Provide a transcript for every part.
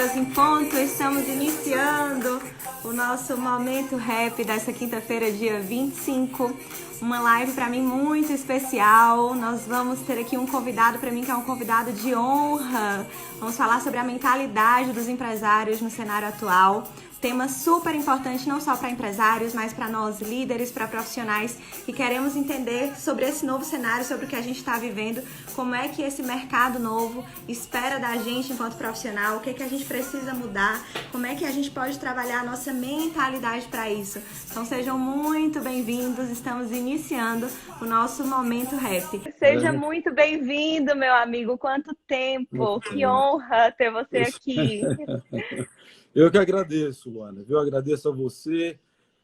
horas em ponto, estamos iniciando o nosso Momento Rap dessa quinta-feira, dia 25. Uma live para mim muito especial. Nós vamos ter aqui um convidado para mim que é um convidado de honra. Vamos falar sobre a mentalidade dos empresários no cenário atual. Tema super importante não só para empresários, mas para nós líderes, para profissionais que queremos entender sobre esse novo cenário, sobre o que a gente está vivendo, como é que esse mercado novo espera da gente enquanto profissional, o que é que a gente precisa mudar, como é que a gente pode trabalhar a nossa mentalidade para isso. Então sejam muito bem-vindos, estamos iniciando o nosso Momento Rap. Seja muito bem-vindo, meu amigo, quanto tempo, que honra ter você aqui. Eu que agradeço, Luana. Eu agradeço a você,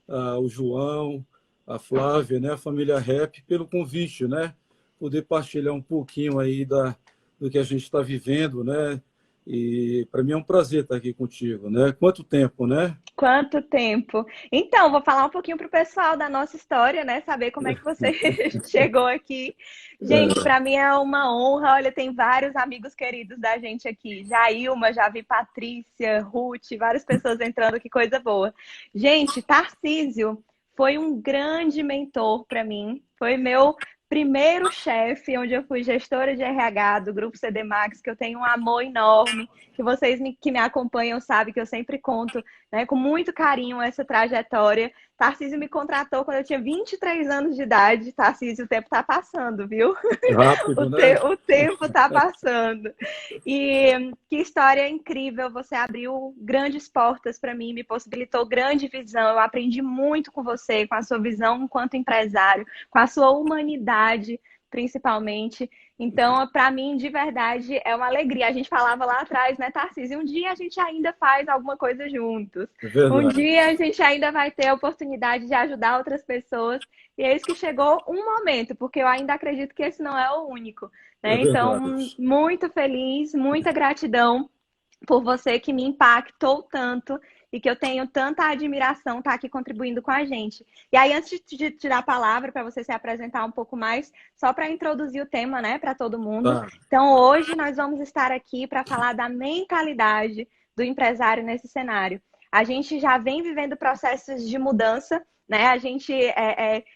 ao João, a Flávia, né, a família Rap, pelo convite, né? Poder partilhar um pouquinho aí do que a gente está vivendo, né? E para mim é um prazer estar aqui contigo, né? Quanto tempo, né? Quanto tempo! Então, vou falar um pouquinho para o pessoal da nossa história, né? Saber como é que você chegou aqui. Gente, para mim é uma honra. Olha, tem vários amigos queridos da gente aqui. Jailma, já vi Patrícia, Ruth, várias pessoas entrando, que coisa boa. Gente, Tarcísio foi um grande mentor para mim. Foi meu primeiro chefe, onde eu fui gestora de RH do Grupo CD Max, que eu tenho um amor enorme, que vocês que me acompanham sabem que eu sempre conto, né, com muito carinho essa trajetória. Tarcísio me contratou quando eu tinha 23 anos de idade. Tarcísio, o tempo está passando, viu? Rápido, né? O tempo está passando. E que história incrível. Você abriu grandes portas para mim, me possibilitou grande visão. Eu aprendi muito com você, com a sua visão enquanto empresário, com a sua humanidade, principalmente. Então, para mim, de verdade, é uma alegria. A gente falava lá atrás, né, Tarcísio? Um dia a gente ainda faz alguma coisa juntos. É Um verdade. dia a gente ainda vai ter a oportunidade de ajudar outras pessoas. E é isso que chegou um momento, porque eu ainda acredito que esse não é o único, É né? Então, verdade. muito feliz, muita gratidão por você que me impactou tanto e que eu tenho tanta admiração estar aqui contribuindo com a gente. E aí, antes de te dar a palavra para você se apresentar um pouco mais, só para introduzir o tema, né, para todo mundo. Tá. Então, hoje nós vamos estar aqui para falar da mentalidade do empresário nesse cenário. A gente já vem vivendo processos de mudança, né? A gente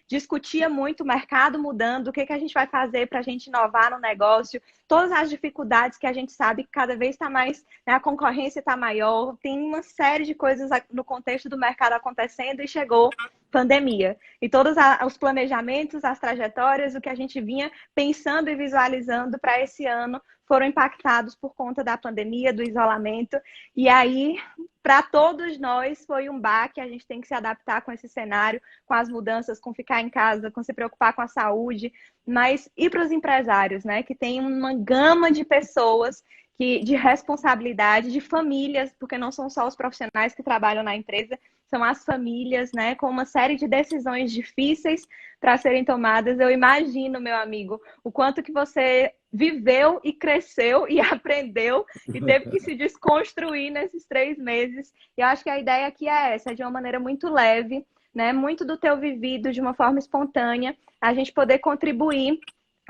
discutia muito o mercado mudando, o que a gente vai fazer para a gente inovar no negócio, todas as dificuldades que a gente sabe que cada vez está mais, né, a concorrência está maior, tem uma série de coisas no contexto do mercado acontecendo e chegou pandemia. E todos os planejamentos, as trajetórias, o que a gente vinha pensando e visualizando para esse ano foram impactados por conta da pandemia, do isolamento. E aí, para todos nós, foi um baque. A gente tem que se adaptar com esse cenário, com as mudanças, com ficar em casa, com se preocupar com a saúde. Mas e para os empresários, né? Que tem uma gama de pessoas de responsabilidade, de famílias, porque não são só os profissionais que trabalham na empresa, são as famílias, né? Com uma série de decisões difíceis para serem tomadas. Eu imagino, meu amigo, o quanto que você viveu e cresceu e aprendeu e teve que se desconstruir nesses 3 meses. E eu acho que a ideia aqui é essa, de uma maneira muito leve, né? Muito do teu vivido, de uma forma espontânea, a gente poder contribuir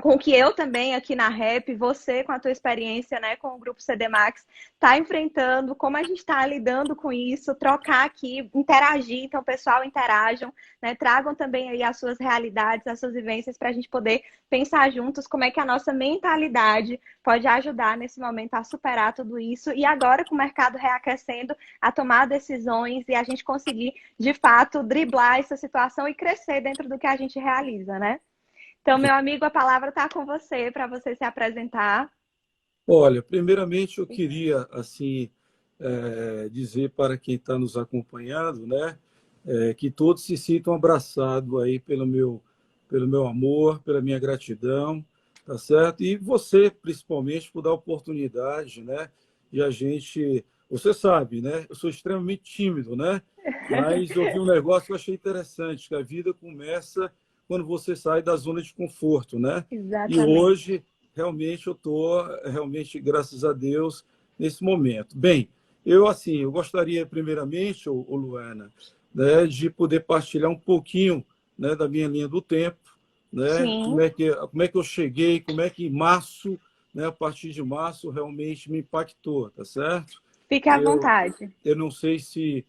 com o que eu também aqui na Rap, você com a tua experiência, né, com o Grupo CD Max, está enfrentando, como a gente está lidando com isso, trocar aqui, interagir, então pessoal, interajam, né, tragam também aí as suas realidades, as suas vivências para a gente poder pensar juntos como é que a nossa mentalidade pode ajudar nesse momento a superar tudo isso e agora com o mercado reaquecendo, a tomar decisões e a gente conseguir, de fato, driblar essa situação e crescer dentro do que a gente realiza, né? Então, meu amigo, a palavra está com você para você se apresentar. Olha, primeiramente eu queria assim dizer para quem está nos acompanhando, né, que todos se sintam abraçados aí pelo meu amor, pela minha gratidão, tá certo? E você, principalmente, por dar oportunidade, né, de a gente, você sabe, né, eu sou extremamente tímido, né, mas eu vi um negócio que eu achei interessante, que a vida começa quando você sai da zona de conforto, né? E Exatamente. hoje realmente eu estou, realmente, graças a Deus, nesse momento. Bem, eu gostaria primeiramente, Luana, né, de poder partilhar um pouquinho, né, da minha linha do tempo, né, Sim, como é que eu cheguei, como é que março, né, a partir de março realmente me impactou, tá certo? Fique à vontade. Eu não sei se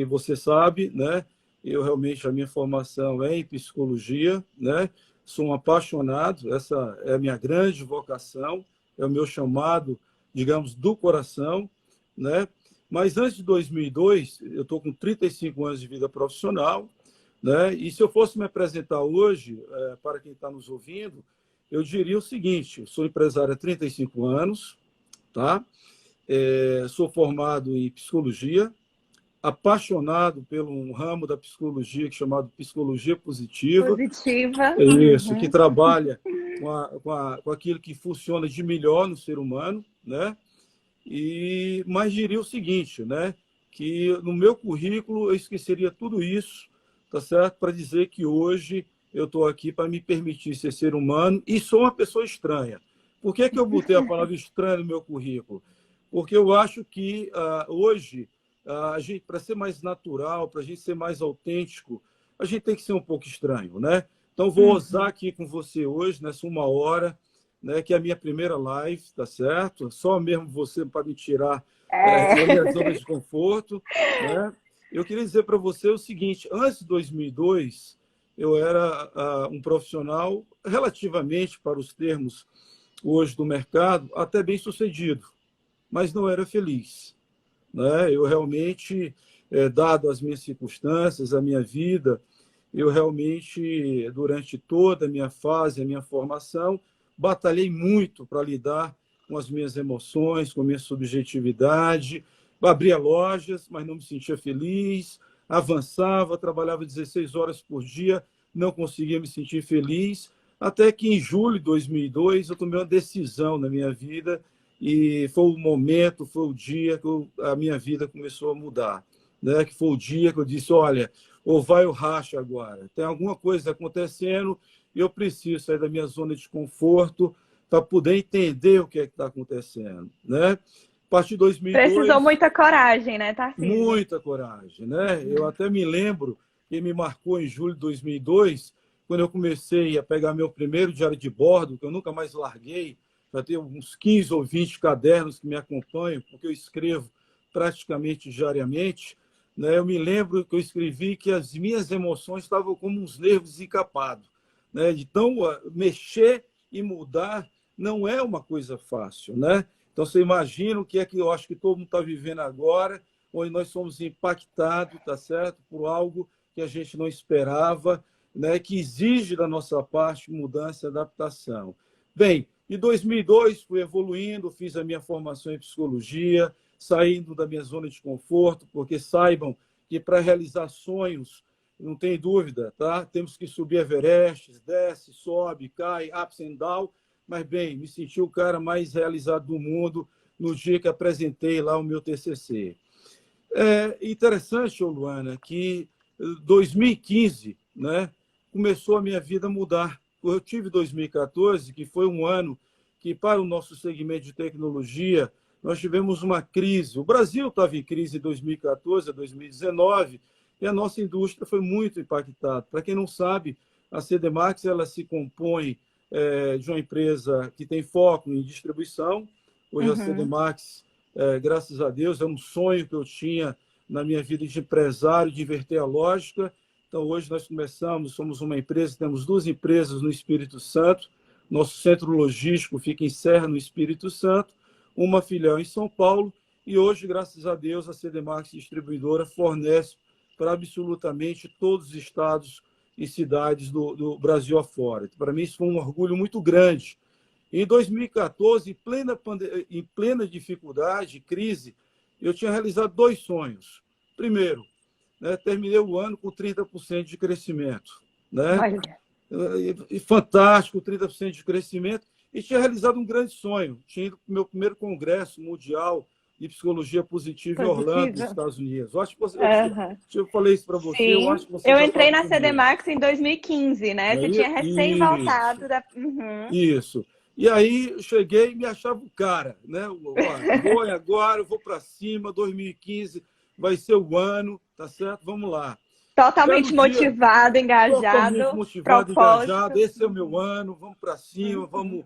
você sabe, né? Eu realmente, a minha formação é em psicologia, né? Sou um apaixonado, essa é a minha grande vocação, é o meu chamado, digamos, do coração, né? Mas antes de 2002, eu estou com 35 anos de vida profissional, né? E se eu fosse me apresentar hoje, para quem está nos ouvindo, eu diria o seguinte: eu sou empresário há 35 anos, tá? Sou formado em psicologia, apaixonado pelo um ramo da psicologia que é chamado psicologia positiva. Positiva. Isso, que trabalha com aquilo que funciona de melhor no ser humano, né? Mas diria o seguinte, né? Que no meu currículo eu esqueceria tudo isso, tá certo? Para dizer que hoje eu estou aqui para me permitir ser humano e sou uma pessoa estranha. Por que eu botei a palavra estranha no meu currículo? Porque eu acho que hoje, a gente, para ser mais natural, para a gente ser mais autêntico, a gente tem que ser um pouco estranho, né? Então, vou ousar aqui com você hoje, nessa 1 hora, né, que é a minha primeira live, tá certo? Só mesmo você para me tirar da minha zona de conforto, né? Eu queria dizer para você o seguinte: antes de 2002, eu era um profissional relativamente, para os termos hoje do mercado, até bem sucedido, mas não era feliz, né? Eu realmente, dado as minhas circunstâncias, a minha vida, eu realmente, durante toda a minha fase, a minha formação, batalhei muito para lidar com as minhas emoções, com a minha subjetividade. Abria lojas, mas não me sentia feliz. Avançava, trabalhava 16 horas por dia, não conseguia me sentir feliz. Até que em julho de 2002 eu tomei uma decisão na minha vida e foi o momento, foi o dia que a minha vida começou a mudar, né? Que foi o dia que eu disse: olha, ou vai ou racha agora. Tem alguma coisa acontecendo e eu preciso sair da minha zona de conforto para poder entender o que é que está acontecendo, né? A partir de 2002... Precisou muita coragem, né, Tarcísio? Muita coragem, né? Eu até me lembro que me marcou em julho de 2002, quando eu comecei a pegar meu primeiro diário de bordo, que eu nunca mais larguei. Já tenho uns 15 ou 20 cadernos que me acompanham, porque eu escrevo praticamente diariamente, né? Eu me lembro que eu escrevi que as minhas emoções estavam como uns nervos desencapados, né? Então, mexer e mudar não é uma coisa fácil, né? Então, você imagina o que é que eu acho que todo mundo está vivendo agora, onde nós somos impactados, tá certo, por algo que a gente não esperava, né? Que exige da nossa parte mudança e adaptação. Bem, em 2002, fui evoluindo, fiz a minha formação em psicologia, saindo da minha zona de conforto, porque saibam que para realizar sonhos, não tem dúvida, tá? Temos que subir Everest, desce, sobe, cai, ups and down. Mas, bem, me senti o cara mais realizado do mundo no dia que apresentei lá o meu TCC. É interessante, Luana, que 2015, né, começou a minha vida a mudar. Eu tive 2014, que foi um ano que, para o nosso segmento de tecnologia, nós tivemos uma crise. O Brasil estava em crise em 2014 a 2019 e a nossa indústria foi muito impactada. Para quem não sabe, a CDMAX ela se compõe de uma empresa que tem foco em distribuição. Hoje a CDMAX, graças a Deus, é um sonho que eu tinha na minha vida de empresário, de inverter a lógica. Então, hoje nós somos uma empresa, temos 2 empresas no Espírito Santo. Nosso centro logístico fica em Serra, no Espírito Santo, uma filial em São Paulo, e hoje, graças a Deus, a CDMAX Distribuidora fornece para absolutamente todos os estados e cidades do Brasil afora. Para mim, isso foi um orgulho muito grande. Em 2014, em plena dificuldade, crise, eu tinha realizado 2 sonhos. Primeiro, né, terminei o ano com 30% de crescimento, né? E fantástico, 30% de crescimento. E tinha realizado um grande sonho. Tinha ido para o meu primeiro congresso mundial de psicologia positiva em Orlando, nos Estados Unidos. Eu acho que você, eu falei isso para você. Sim. Eu acho que você eu já entrei estava na CDMAX em 2015, né? Você tinha recém voltado da... Isso. E aí eu cheguei e me achava o cara, né? Vou agora, eu vou para cima, 2015 vai ser o ano, tá certo? Vamos lá. Totalmente motivado, engajado. Totalmente motivado, engajado. Esse é o meu ano, vamos para cima, vamos.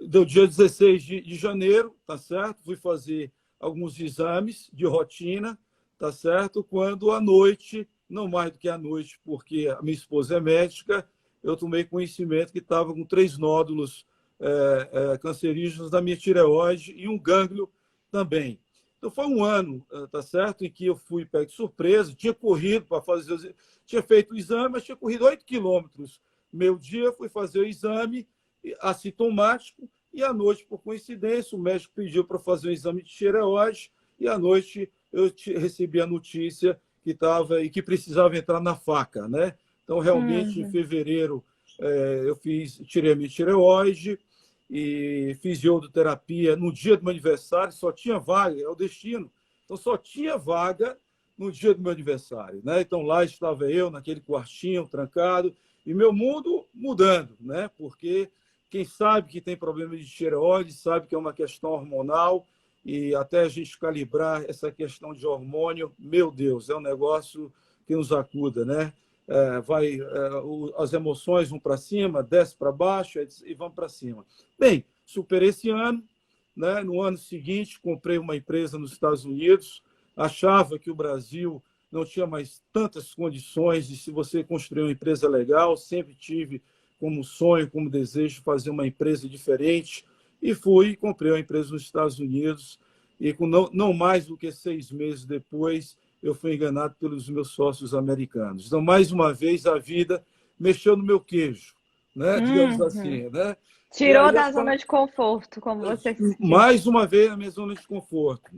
Deu dia 16 de janeiro, tá certo? Fui fazer alguns exames de rotina, tá certo? Quando à noite, não mais do que à noite, porque a minha esposa é médica, eu tomei conhecimento que estava com 3 nódulos cancerígenos na minha tireoide e um gânglio também. Então, foi um ano, tá certo, em que eu fui pego de surpresa, tinha corrido para fazer, tinha feito o exame, mas tinha corrido 8 quilômetros. Meu dia, fui fazer o exame assintomático e à noite, por coincidência, o médico pediu para fazer um exame de tireoide e à noite eu recebi a notícia que estava e que precisava entrar na faca, né? Então, realmente, em fevereiro, eu tirei a minha tireoide e fiz iodoterapia no dia do meu aniversário, só tinha vaga, é o destino. Então, só tinha vaga no dia do meu aniversário, né? Então, lá estava eu, naquele quartinho, trancado, e meu mundo mudando, né? Porque quem sabe que tem problema de tireoide sabe que é uma questão hormonal e até a gente calibrar essa questão de hormônio, meu Deus, é um negócio que nos acuda, né? As emoções vão para cima, desce para baixo e vão para cima. Bem, superei esse ano, né? No ano seguinte, comprei uma empresa nos Estados Unidos, achava que o Brasil não tinha mais tantas condições de se você construir uma empresa legal, sempre tive como sonho, como desejo fazer uma empresa diferente e fui e comprei uma empresa nos Estados Unidos e com não mais do que 6 meses depois eu fui enganado pelos meus sócios americanos. Então, mais uma vez, a vida mexeu no meu queijo, né? Digamos assim, né? E Tirou aí, da zona de conforto, como você mais uma vez, a minha zona de conforto.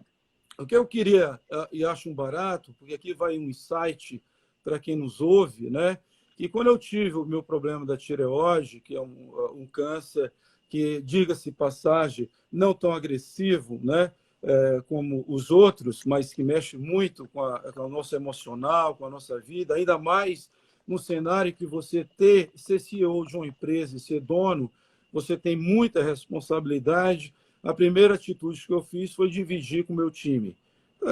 O que eu queria, e acho um barato, porque aqui vai um insight para quem nos ouve, né? Que quando eu tive o meu problema da tireoide, que é um câncer que, diga-se passagem, não tão agressivo, né? Como os outros, mas que mexe muito com o nosso emocional, com a nossa vida, ainda mais no cenário que você ser CEO de uma empresa e ser dono, você tem muita responsabilidade. A primeira atitude que eu fiz foi dividir com o meu time.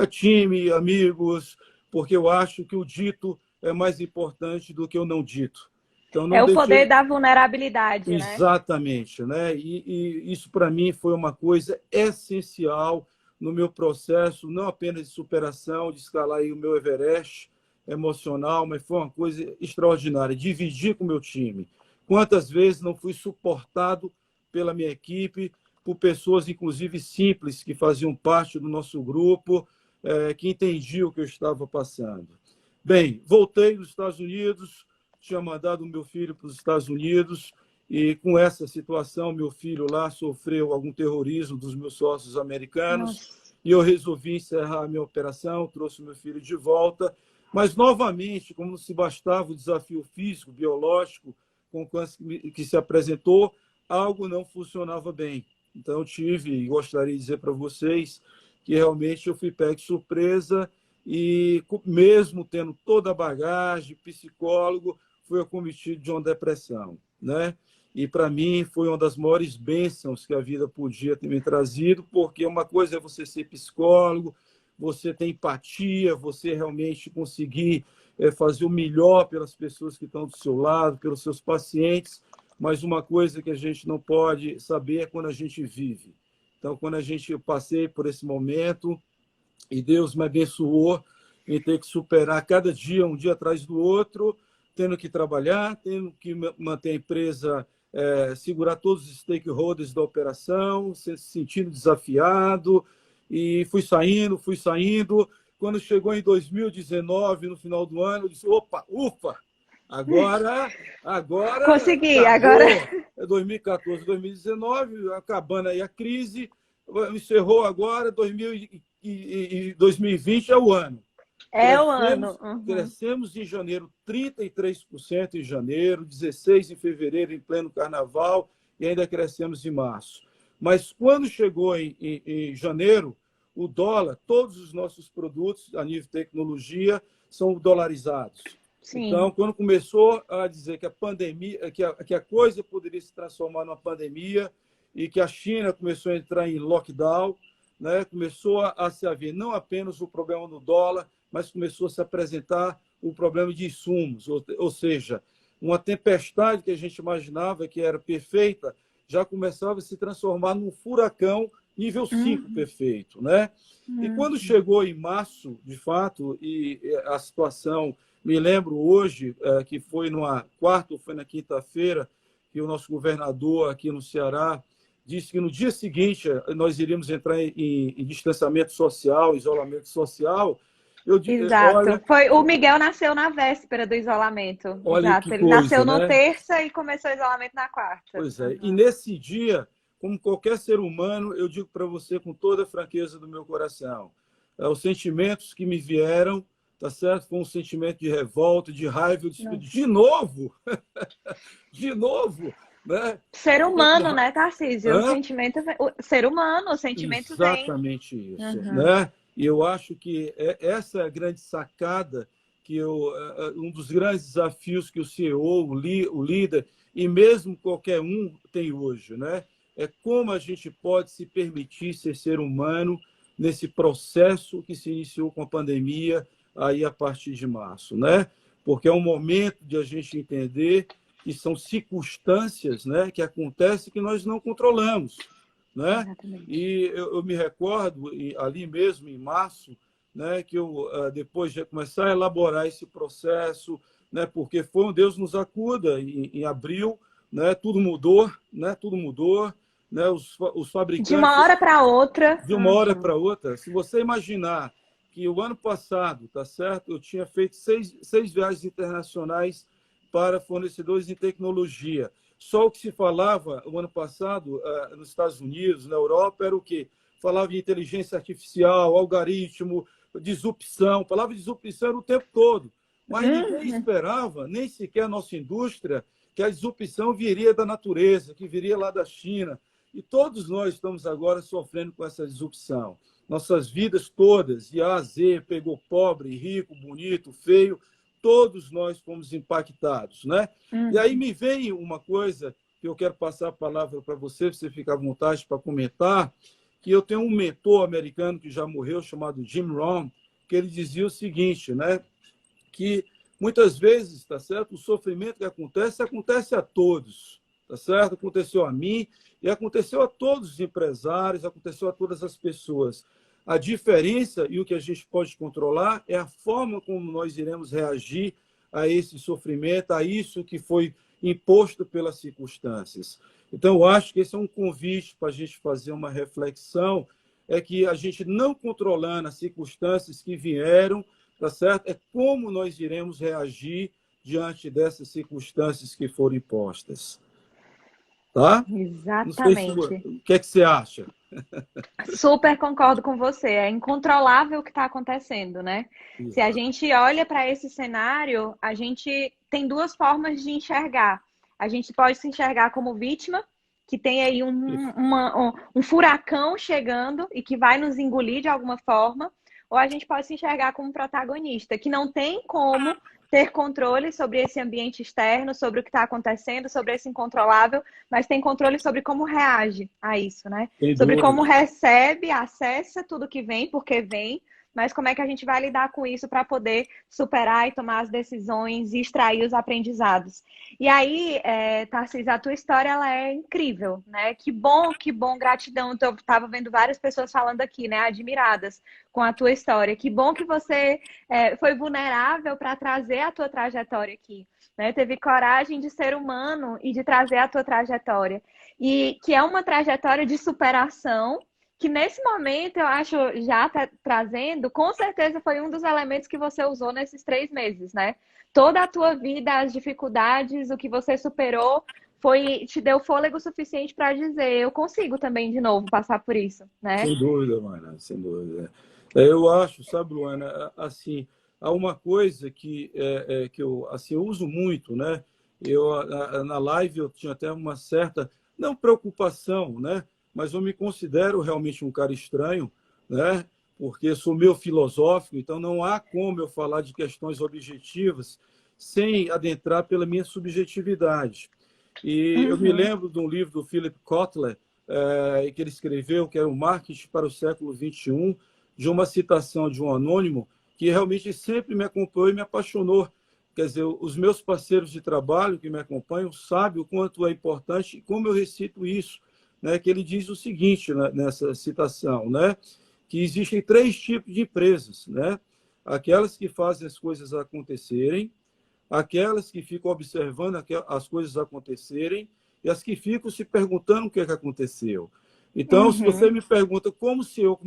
Time, amigos, porque eu acho que o dito é mais importante do que o não dito. Então, não É o deixei... poder da vulnerabilidade, né? Exatamente, né? E isso, para mim, foi uma coisa essencial no meu processo, não apenas de superação, de escalar aí o meu Everest emocional, mas foi uma coisa extraordinária, dividir com o meu time. Quantas vezes não fui suportado pela minha equipe, por pessoas, inclusive, simples, que faziam parte do nosso grupo, que entendiam o que eu estava passando. Bem, voltei dos Estados Unidos, tinha mandado o meu filho para os Estados Unidos, e com essa situação, meu filho lá sofreu algum terrorismo dos meus sócios americanos. Nossa. E eu resolvi encerrar a minha operação, trouxe meu filho de volta. Mas, novamente, como não se bastava o desafio físico, biológico, com o câncer que se apresentou, algo não funcionava bem. Então, eu tive, e gostaria de dizer para vocês, que realmente eu fui pego de surpresa e, mesmo tendo toda a bagagem, psicólogo, fui acometido de uma depressão, né? E, para mim, foi uma das maiores bênçãos que a vida podia ter me trazido, porque uma coisa é você ser psicólogo, você ter empatia, você realmente conseguir fazer o melhor pelas pessoas que estão do seu lado, pelos seus pacientes, mas uma coisa que a gente não pode saber é quando a gente vive. Então, quando eu passei por esse momento e Deus me abençoou em ter que superar cada dia, um dia atrás do outro, tendo que trabalhar, tendo que manter a empresa, segurar todos os stakeholders da operação, se sentindo desafiado, e fui saindo. Quando chegou em 2019, no final do ano, eu disse, opa, ufa, agora consegui, acabou. agora... É 2014, 2019, acabando aí a crise, encerrou agora, 2020 é o ano. É o ano. Crescemos em janeiro 33% em janeiro, 16% em fevereiro, em pleno carnaval, e ainda crescemos em março. Mas quando chegou em janeiro, o dólar, todos os nossos produtos a nível de tecnologia são dolarizados. Sim. Então, quando começou a dizer que a pandemia, que a coisa poderia se transformar numa pandemia e que a China começou a entrar em lockdown, né, começou a se haver não apenas o problema do dólar, mas começou a se apresentar o problema de insumos, ou seja, uma tempestade que a gente imaginava que era perfeita, já começava a se transformar num furacão nível 5 perfeito, né? E quando chegou em março, de fato, e a situação, me lembro hoje, que foi numa quarta ou foi na quinta-feira, que o nosso governador aqui no Ceará disse que no dia seguinte nós iríamos entrar em distanciamento social, isolamento social. Eu disse, Exato. olha, O Miguel nasceu na véspera do isolamento. olha que Exato. Ele nasceu coisa, no né? terça e começou o isolamento na quarta. Pois é. E nesse dia, como qualquer ser humano, eu digo para você com toda a franqueza do meu coração, os sentimentos que me vieram, tá certo? Foi um sentimento de revolta, de raiva, de novo, de novo, né? Ser humano, né, Tarcísio? O Hã? sentimento, ser humano, o sentimento vem. Exatamente isso, né? E eu acho que essa é a grande sacada um dos grandes desafios que o CEO, o líder e mesmo qualquer um tem hoje, né? É como a gente pode se permitir ser humano nesse processo que se iniciou com a pandemia aí a partir de março, né? Porque é um momento de a gente entender que são circunstâncias, né, que acontecem que nós não controlamos, né? Exatamente. E eu me recordo ali mesmo em março, né, que eu depois de começar a elaborar esse processo, né, porque foi um Deus nos acuda em abril, né, tudo mudou, né, tudo mudou, né, os fabricantes de uma hora para outra. De uma hora para outra, se você imaginar que o ano passado, tá certo, eu tinha feito seis viagens internacionais para fornecedores de tecnologia. Só o que se falava o ano passado nos Estados Unidos, na Europa, era o quê? Falava de inteligência artificial, algoritmo, disrupção. Falava de disrupção era o tempo todo. Mas ninguém esperava, nem sequer a nossa indústria, que a disrupção viria da natureza, que viria lá da China. E todos nós estamos agora sofrendo com essa disrupção. Nossas vidas todas, de A a Z, pegou pobre, rico, bonito, feio, todos nós fomos impactados, né? E aí me vem uma coisa que eu quero passar a palavra para você ficar à vontade para comentar, que eu tenho um mentor americano que já morreu, chamado Jim Rohn, que ele dizia o seguinte, né? Que muitas vezes, tá certo? O sofrimento que acontece a todos, tá certo? Aconteceu a mim e aconteceu a todos os empresários, aconteceu a todas as pessoas. A diferença e o que a gente pode controlar é a forma como nós iremos reagir a esse sofrimento, a isso que foi imposto pelas circunstâncias. Então, eu acho que esse é um convite para a gente fazer uma reflexão, é que a gente não controlando as circunstâncias que vieram, tá certo? É como nós iremos reagir diante dessas circunstâncias que foram impostas. Tá? Exatamente. Não sei o que é que você acha? Super concordo com você. É incontrolável o que está acontecendo, né? Isso. Se a gente olha para esse cenário, a gente tem duas formas de enxergar. A gente pode se enxergar como vítima, que tem aí um furacão chegando e que vai nos engolir de alguma forma, ou a gente pode se enxergar como protagonista, que não tem como ter controle sobre esse ambiente externo, sobre o que está acontecendo, sobre esse incontrolável, mas tem controle sobre como reage a isso, né? Sobre como recebe, acessa tudo que vem, porque vem, mas como é que a gente vai lidar com isso para poder superar e tomar as decisões e extrair os aprendizados. E aí, Tarcísio, a tua história ela é incrível, né? Que bom, gratidão. Eu estava vendo várias pessoas falando aqui, né? Admiradas com a tua história. Que bom que você foi vulnerável para trazer a tua trajetória aqui, né? Teve coragem de ser humano e de trazer a tua trajetória. E que é uma trajetória de superação, que nesse momento, eu acho, já trazendo, com certeza foi um dos elementos que você usou nesses 3 meses, né? Toda a tua vida, as dificuldades, o que você superou, te deu fôlego suficiente para dizer, eu consigo também, de novo, passar por isso, né? Sem dúvida, Luana, sem dúvida. Eu acho, sabe, Luana, assim, há uma coisa que eu uso muito, né? Na live eu tinha até uma certa, não preocupação, né? Mas eu me considero realmente um cara estranho, né? Porque sou meio filosófico, então não há como eu falar de questões objetivas sem adentrar pela minha subjetividade. E eu me lembro de um livro do Philip Kotler, que ele escreveu, que era o Marketing para o século XXI, de uma citação de um anônimo que realmente sempre me acompanhou e me apaixonou. quer dizer, os meus parceiros de trabalho que me acompanham sabem o quanto é importante e como eu recito isso, né? Que ele diz o seguinte, né, nessa citação, né? Que existem 3 tipos de empresas, né? Aquelas que fazem as coisas acontecerem, aquelas que ficam observando as coisas acontecerem e as que ficam se perguntando o que é que aconteceu. Então, se você me pergunta como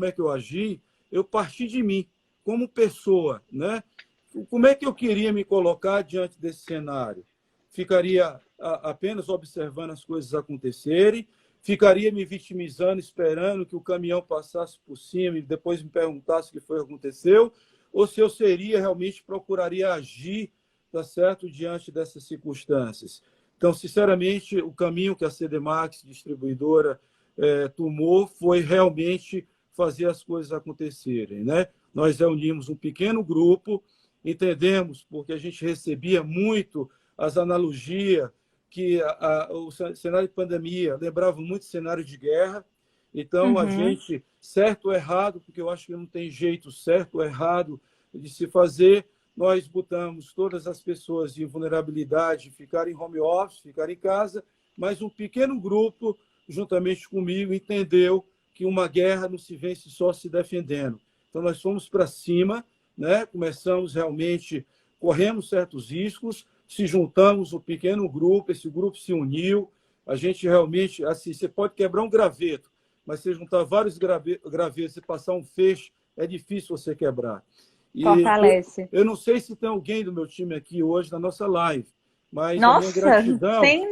é que eu agi, eu parti de mim, como pessoa, né? Como é que eu queria me colocar diante desse cenário? Ficaria apenas observando as coisas acontecerem? Ficaria me vitimizando, esperando que o caminhão passasse por cima e depois me perguntasse o que foi que aconteceu? Ou se eu realmente procuraria agir, tá certo, diante dessas circunstâncias? Então, sinceramente, o caminho que a CDMax, distribuidora, tomou foi realmente fazer as coisas acontecerem, né? Nós reunimos um pequeno grupo, entendemos, porque a gente recebia muito as analogias que o cenário de pandemia lembrava muito cenário de guerra. Então, a gente, certo ou errado, porque eu acho que não tem jeito certo ou errado de se fazer, nós botamos todas as pessoas em vulnerabilidade, ficar em home office, ficar em casa, mas um pequeno grupo, juntamente comigo, entendeu que uma guerra não se vence só se defendendo. Então, nós fomos para cima, né? Começamos realmente, corremos certos riscos, se juntamos um pequeno grupo, esse grupo se uniu, a gente realmente, assim, você pode quebrar um graveto, mas se juntar vários gravetos e passar um feixe, é difícil você quebrar. E Fortalece. eu não sei se tem alguém do meu time aqui hoje na nossa live, mas a minha Nossa, gratidão... tem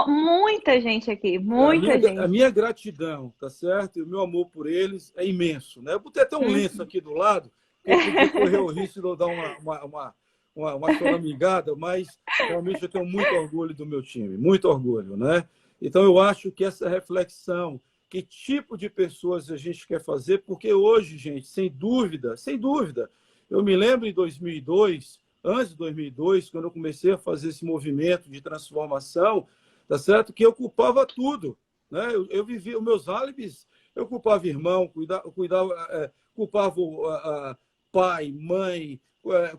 muita gente aqui, muita A gente. minha gratidão, tá certo? E o meu amor por eles é imenso, né? Eu botei até um lenço aqui do lado, que eu podia correr o risco de eu dar uma choramingada, mas realmente eu tenho muito orgulho do meu time, muito orgulho, né? Então, eu acho que essa reflexão, que tipo de pessoas a gente quer fazer, porque hoje, gente, sem dúvida, eu me lembro em 2002, antes de 2002, quando eu comecei a fazer esse movimento de transformação, tá certo? Que eu culpava tudo, né? Eu vivia os meus álibis, eu culpava irmão, culpava pai, mãe,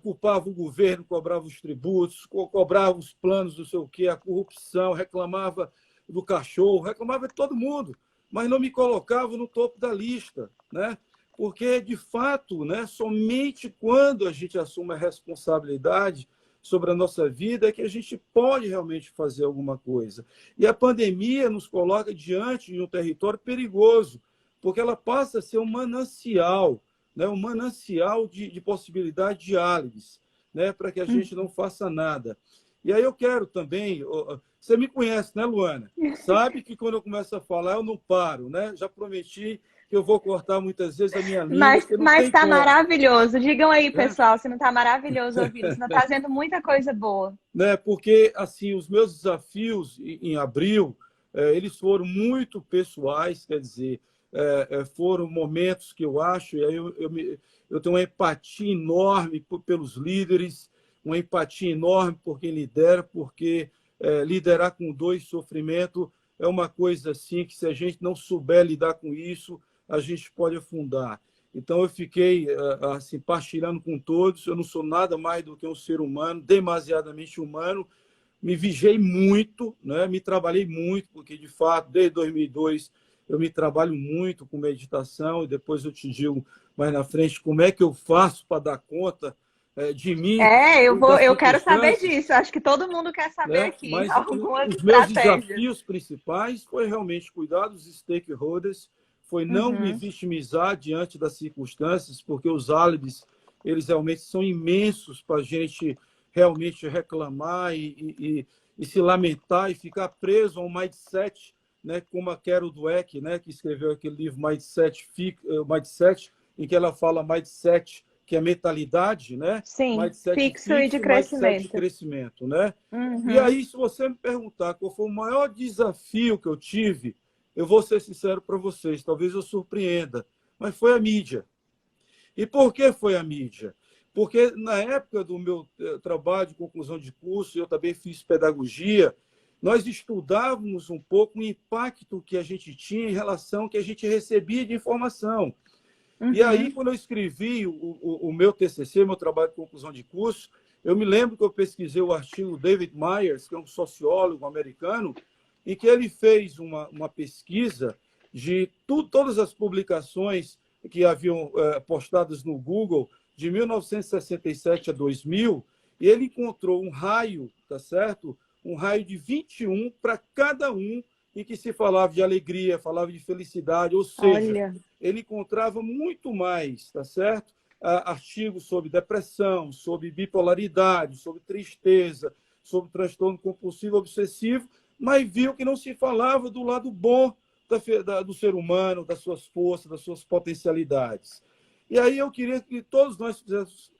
culpava o governo, cobrava os tributos, cobrava os planos, não sei o quê, a corrupção, reclamava do cachorro, reclamava de todo mundo, mas não me colocava no topo da lista, né? Porque, de fato, né, somente quando a gente assume a responsabilidade sobre a nossa vida é que a gente pode realmente fazer alguma coisa. E a pandemia nos coloca diante de um território perigoso, porque ela passa a ser um manancial, né, um manancial de possibilidade de álibis, né, para que a gente não faça nada. E aí eu quero também... Você me conhece, né, Luana? Sabe que quando eu começo a falar, eu não paro, né? Já prometi que eu vou cortar muitas vezes a minha língua, porque não Mas tem tá como. maravilhoso. Digam aí, Né? pessoal, se não tá maravilhoso ouvindo, se não tá fazendo muita coisa boa. Né? Porque assim, os meus desafios em abril, eles foram muito pessoais, quer dizer, foram momentos que eu acho, e aí eu tenho uma empatia enorme pelos líderes, uma empatia enorme por quem lidera, porque liderar com dor e sofrimento é uma coisa assim que, se a gente não souber lidar com isso, a gente pode afundar. Então, eu fiquei assim, partilhando com todos. Eu não sou nada mais do que um ser humano, demasiadamente humano. Me vigiei muito, né? Me trabalhei muito, porque, de fato, desde 2002, eu me trabalho muito com meditação. E depois eu te digo mais na frente como é que eu faço para dar conta de mim e das Eu quero saber circunstâncias. disso. Acho que todo mundo quer saber Né? aqui Mas algumas os meus estratégias. desafios principais foi realmente cuidar dos stakeholders, foi não me vitimizar diante das circunstâncias, porque os álibis, eles realmente são imensos para a gente realmente reclamar e se lamentar e ficar preso a um mindset, né, como a Carol Dweck, né, que escreveu aquele livro Mindset, em que ela fala mindset, que é mentalidade, né? Sim, Mindset fixo e de fixo e mindset de crescimento. crescimento, né? E Uhum. aí, se você me perguntar qual foi o maior desafio que eu tive, eu vou ser sincero para vocês, talvez eu surpreenda, mas foi a mídia. E por que foi a mídia? Porque na época do meu trabalho de conclusão de curso, eu também fiz pedagogia, nós estudávamos um pouco o impacto que a gente tinha em relação ao que a gente recebia de informação. E aí, quando eu escrevi o meu TCC, meu trabalho de conclusão de curso, Eu me lembro que eu pesquisei o artigo David Myers, que é um sociólogo americano, em que ele fez uma pesquisa de todas as publicações que haviam postadas no Google de 1967 a 2000, e ele encontrou um raio, tá certo? Um raio de 21 para cada um em que se falava de alegria, falava de felicidade, ou seja, Olha, ele encontrava muito mais, tá certo? Artigos sobre depressão, sobre bipolaridade, sobre tristeza, sobre transtorno compulsivo obsessivo, mas viu que não se falava do lado bom do ser humano, das suas forças, das suas potencialidades. E aí eu queria que todos nós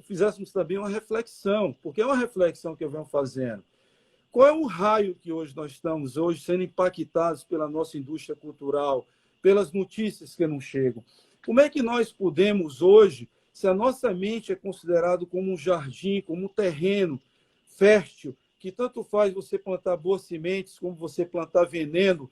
fizéssemos também uma reflexão, porque é uma reflexão que eu venho fazendo. Qual é o raio que hoje nós estamos hoje sendo impactados pela nossa indústria cultural, pelas notícias que não chegam? Como é que nós podemos hoje, se a nossa mente é considerado como um jardim, como um terreno fértil, que tanto faz você plantar boas sementes como você plantar veneno,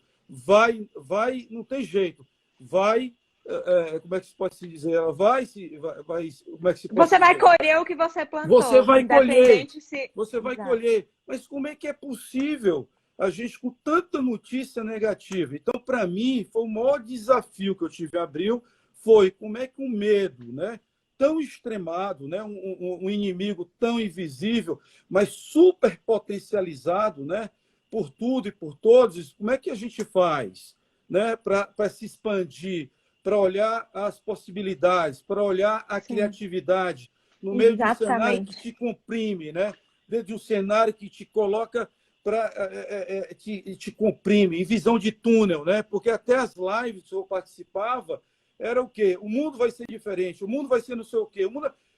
não tem jeito, como é que se pode se dizer? Ela como é que se pode você se vai dizer? colher o que você Você plantou, vai colher, independente se... você vai Exato. colher. Mas como é que é possível a gente com tanta notícia negativa? Então, para mim, foi o maior desafio que eu tive em abril, foi como é que o medo, né, tão extremado, né, um inimigo tão invisível, mas super potencializado, né, por tudo e por todos, como é que a gente faz, né, para se expandir, para olhar as possibilidades, para olhar a Sim, criatividade no meio de um cenário que exatamente. te comprime, né? Dentro de um cenário que te coloca te comprime, em visão de túnel, né? Porque até as lives que eu participava era o quê? O mundo vai ser diferente, o mundo vai ser não sei o quê.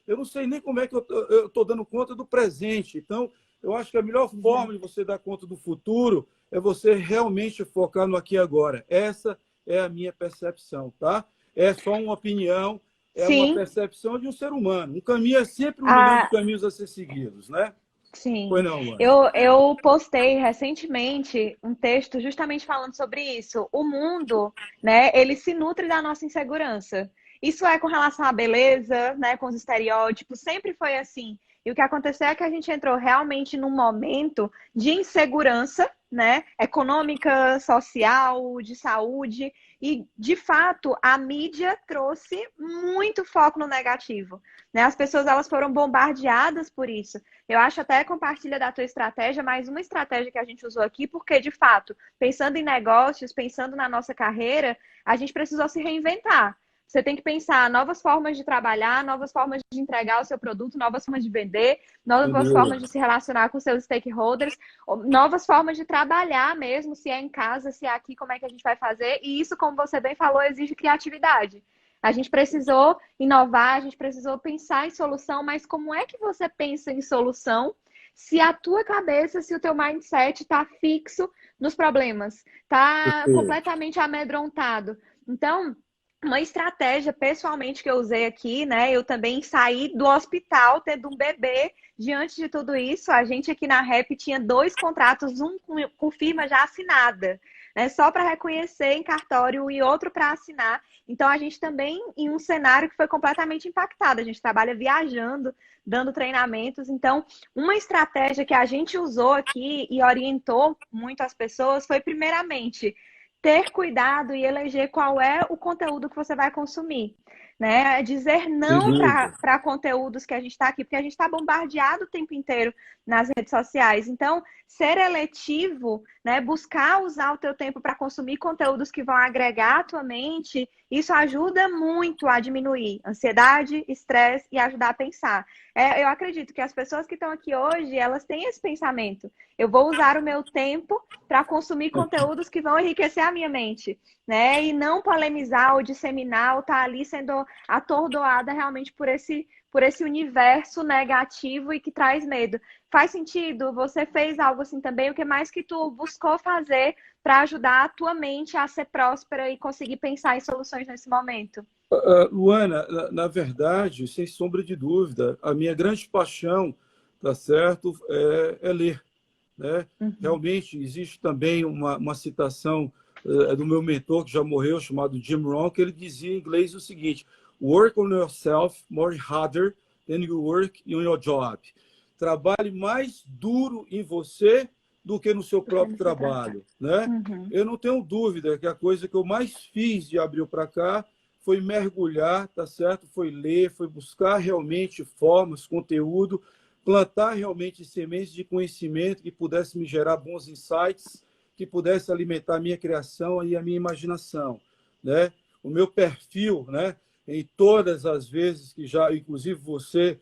Eu não sei nem como é que eu estou dando conta do presente. Então, eu acho que a melhor forma de você dar conta do futuro é você realmente focar no aqui e agora. Essa é a minha percepção, tá? É só uma opinião, é uma Sim, percepção de um ser humano. Um caminho é sempre um milhão de a, caminhos a ser seguidos, né? sim. Pois não, Luana? Eu postei recentemente um texto justamente falando sobre isso. O mundo, né, ele se nutre da nossa insegurança. Isso é com relação à beleza, né, com os estereótipos, sempre foi assim. E o que aconteceu é que a gente entrou realmente num momento de insegurança, né, econômica, social, de saúde, e de fato a mídia trouxe muito foco no negativo, né? As pessoas elas foram bombardeadas por isso. Eu acho até compartilha da tua estratégia, mas uma estratégia que a gente usou aqui, porque de fato, pensando em negócios, pensando na nossa carreira, a gente precisou se reinventar. Você tem que pensar novas formas de trabalhar, novas formas de entregar o seu produto, novas formas de vender, Sem novas formas dúvida. de se relacionar com seus stakeholders, novas formas de trabalhar mesmo, se é em casa, se é aqui, como é que a gente vai fazer. E isso, como você bem falou, exige criatividade. A gente precisou inovar, a gente precisou pensar em solução, mas como é que você pensa em solução se a tua cabeça, se o teu mindset está fixo nos problemas, está Perfeito. completamente amedrontado? Então, uma estratégia, pessoalmente, que eu usei aqui, né? Eu também saí do hospital tendo um bebê. Diante de tudo isso, a gente aqui na Rap tinha 2 contratos, um com firma já assinada, né? Só para reconhecer em cartório e outro para assinar. Então, a gente também em um cenário que foi completamente impactado. A gente trabalha viajando, dando treinamentos. Então, uma estratégia que a gente usou aqui e orientou muito as pessoas foi, primeiramente, ter cuidado e eleger qual é o conteúdo que você vai consumir, né? Dizer Sem não dúvida. para conteúdos que a gente está aqui, porque a gente está bombardeado o tempo inteiro nas redes sociais. Então, ser eletivo, né? Buscar usar o teu tempo para consumir conteúdos que vão agregar a tua mente, isso ajuda muito a diminuir ansiedade, estresse e ajudar a pensar. Eu acredito que as pessoas que estão aqui hoje, elas têm esse pensamento. Eu vou usar o meu tempo para consumir conteúdos que vão enriquecer a minha mente, né? E não polemizar ou disseminar ou estar tá ali sendo atordoada realmente por esse universo negativo e que traz medo. Faz sentido? Você fez algo assim também? O que mais que tu buscou fazer para ajudar a tua mente a ser próspera e conseguir pensar em soluções nesse momento? Luana, na verdade, sem sombra de dúvida, a minha grande paixão, tá certo, é ler, né? Uhum. Realmente existe também uma citação do meu mentor que já morreu, chamado Jim Rohn, que ele dizia em inglês o seguinte: "Work on yourself more harder than you work on your job." trabalhe mais duro em você do que no seu próprio trabalho, né? Eu não tenho dúvida que a coisa que eu mais fiz de abril para cá foi mergulhar, tá certo? Foi ler, foi buscar realmente formas, conteúdo, plantar realmente sementes de conhecimento que pudesse me gerar bons insights, que pudesse alimentar a minha criação e a minha imaginação, né? O meu perfil, né? Em todas as vezes que já, inclusive você,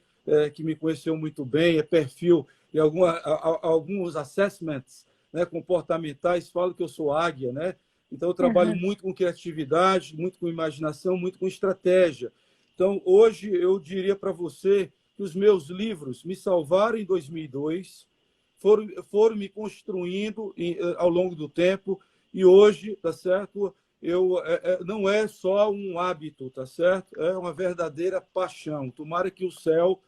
que me conheceu muito bem, é perfil e alguns assessments, né, comportamentais falam que eu sou águia, né? Então eu trabalho muito com criatividade, muito com imaginação, muito com estratégia. Então hoje eu diria para você que os meus livros me salvaram em 2002, foram me construindo ao longo do tempo e hoje, tá certo? Não é só um hábito, tá certo? É uma verdadeira paixão. Tomara que o céu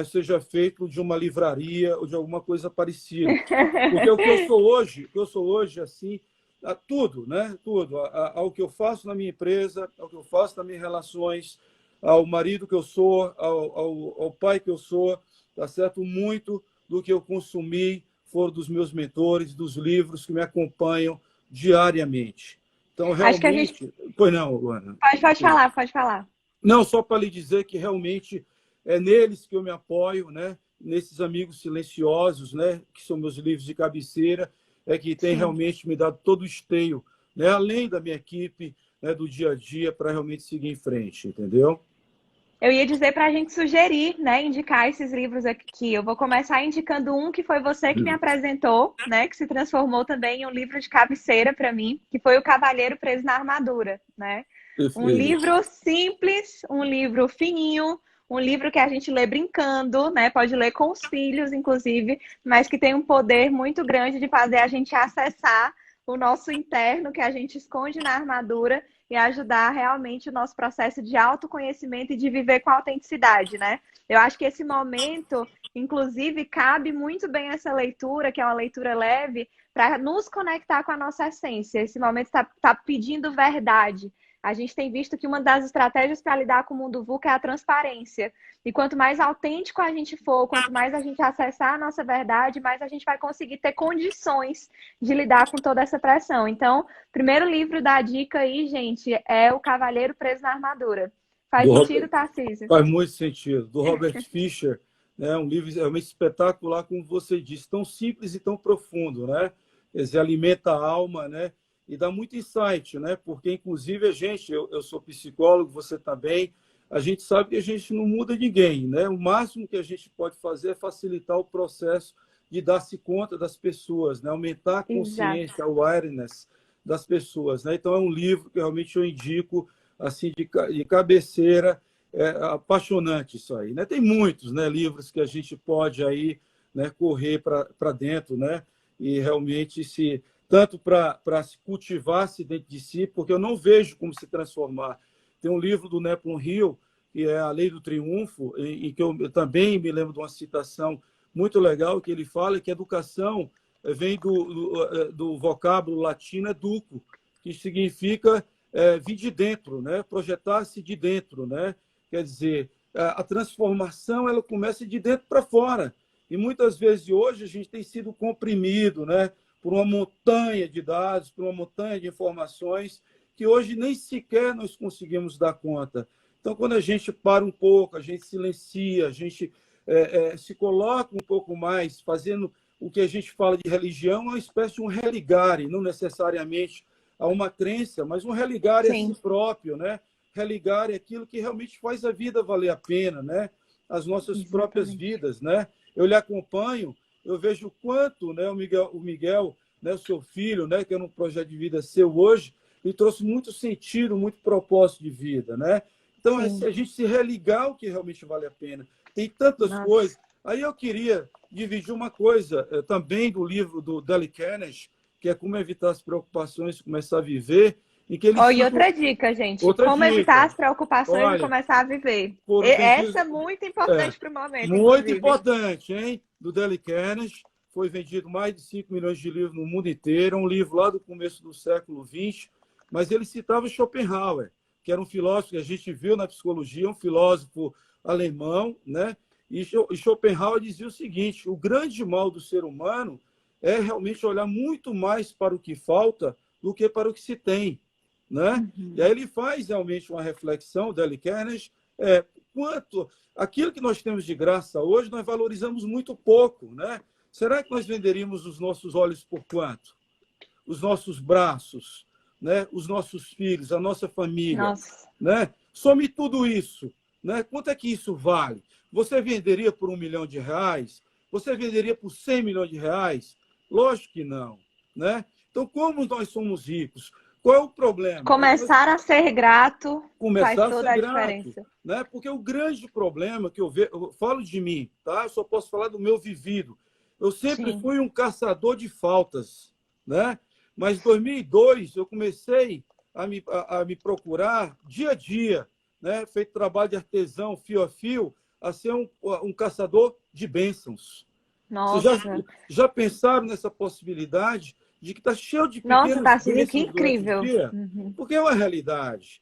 seja feito de uma livraria ou de alguma coisa parecida. Porque o que eu sou hoje assim, tudo, né? Tudo. Ao que eu faço na minha empresa, ao que eu faço nas minhas relações, ao marido que eu sou, ao pai que eu sou, tá certo? Muito do que eu consumi foram dos meus mentores, dos livros que me acompanham diariamente. Então, Acho que a gente... realmente... Pois não, Luana. Pode falar, pode falar. Não, só para lhe dizer que realmente é neles que eu me apoio, né? Nesses amigos silenciosos, né? Que são meus livros de cabeceira, que tem realmente me dado todo o esteio, né? Além da minha equipe, né? Do dia a dia, para realmente seguir em frente, entendeu? Eu ia dizer para a gente sugerir, né, indicar esses livros aqui. Eu vou começar indicando um que foi você que me apresentou, né, que se transformou também em um livro de cabeceira para mim, que foi O Cavalheiro Preso na Armadura, né? Um livro simples, um livro fininho, um livro que a gente lê brincando, né? Pode ler com os filhos, inclusive, mas que tem um poder muito grande de fazer a gente acessar o nosso interno que a gente esconde na armadura e ajudar realmente o nosso processo de autoconhecimento e de viver com autenticidade, né? Eu acho que esse momento, inclusive, cabe muito bem essa leitura, que é uma leitura leve, para nos conectar com a nossa essência. Esse momento está pedindo verdade. A gente tem visto que uma das estratégias para lidar com o mundo VUCA é a transparência. E quanto mais autêntico a gente for, quanto mais a gente acessar a nossa verdade, mais a gente vai conseguir ter condições de lidar com toda essa pressão. Então, primeiro livro da dica aí, gente, é O Cavalheiro Preso na Armadura. Faz sentido, Tarcísio? Faz muito sentido. Do Robert Fisher, né? Um livro realmente espetacular, como você disse, tão simples e tão profundo, né? Quer dizer, alimenta a alma, né? E dá muito insight, né? Porque, inclusive, a gente, eu sou psicólogo, você também, a gente sabe que a gente não muda ninguém, né? O máximo que a gente pode fazer é facilitar o processo de dar-se conta das pessoas, né? Aumentar a consciência, a awareness das pessoas, né? Então, é um livro que realmente eu indico, assim, de cabeceira, apaixonante isso aí, né? Tem muitos, né, livros que a gente pode aí, né, correr para dentro, né? E realmente tanto para se cultivar-se dentro de si, porque eu não vejo como se transformar. Tem um livro do Napoleon Hill, que é A Lei do Triunfo, em que eu também me lembro de uma citação muito legal, que ele fala que educação vem do vocábulo latino educo, que significa vir de dentro, né? Projetar-se de dentro, né? Quer dizer, a transformação ela começa de dentro para fora. E muitas vezes hoje a gente tem sido comprimido, né? Por uma montanha de dados, por uma montanha de informações que hoje nem sequer nós conseguimos dar conta. Então, quando a gente para um pouco, a gente silencia, a gente se coloca um pouco mais, fazendo o que a gente fala de religião, uma espécie de um religare, não necessariamente a uma crença, mas um religare a si próprio, né? Religare aquilo que realmente faz a vida valer a pena, né? As nossas próprias vidas, né? Eu lhe acompanho, eu vejo o quanto, né, o Miguel, né, o seu filho, né, que é um projeto de vida seu hoje, ele trouxe muito sentido, muito propósito de vida, né? Então, a gente se religar ao que realmente vale a pena. Tem tantas coisas. Aí eu queria dividir uma coisa também do livro do Dale Carnegie, que é Como Evitar as Preocupações e Começar a Viver, em que ele E outra dica, gente. Como evitar as preocupações e começar a viver. Essa é muito importante para o momento. Muito importante, hein? Do Dale Carnegie. Foi vendido mais de 5 milhões de livros no mundo inteiro. É um livro lá do começo do século XX. Mas ele citava Schopenhauer, que era um filósofo que a gente viu na psicologia, um filósofo alemão, né? E Schopenhauer dizia o seguinte: o grande mal do ser humano é realmente olhar muito mais para o que falta do que para o que se tem, né? E aí ele faz realmente uma reflexão, Dale Carnegie, quanto aquilo que nós temos de graça hoje, nós valorizamos muito pouco, né? Será que nós venderíamos os nossos olhos por quanto? Os nossos braços, né? Os nossos filhos, a nossa família, Nossa. né? Some tudo isso, né? Quanto é que isso vale? Você venderia por R$ 1 milhão? Você venderia por 100 milhões de reais? Lógico que não, né? Então, como nós somos ricos? Qual é o problema? Começar a ser grato faz Começar a toda ser a grato, diferença. né? Porque o grande problema que eu vejo, eu falo de mim, tá? Eu só posso falar do meu vivido. Eu sempre Sim. fui um caçador de faltas, né? Mas em 2002 eu comecei a me procurar dia a dia, né? Feito trabalho de artesão, fio a fio, a ser um caçador de bênçãos. Vocês Nossa. já pensaram nessa possibilidade de que está cheio de Nossa, pequenas Tarcísio, que bênçãos durante o incrível. dia? Porque é uma realidade.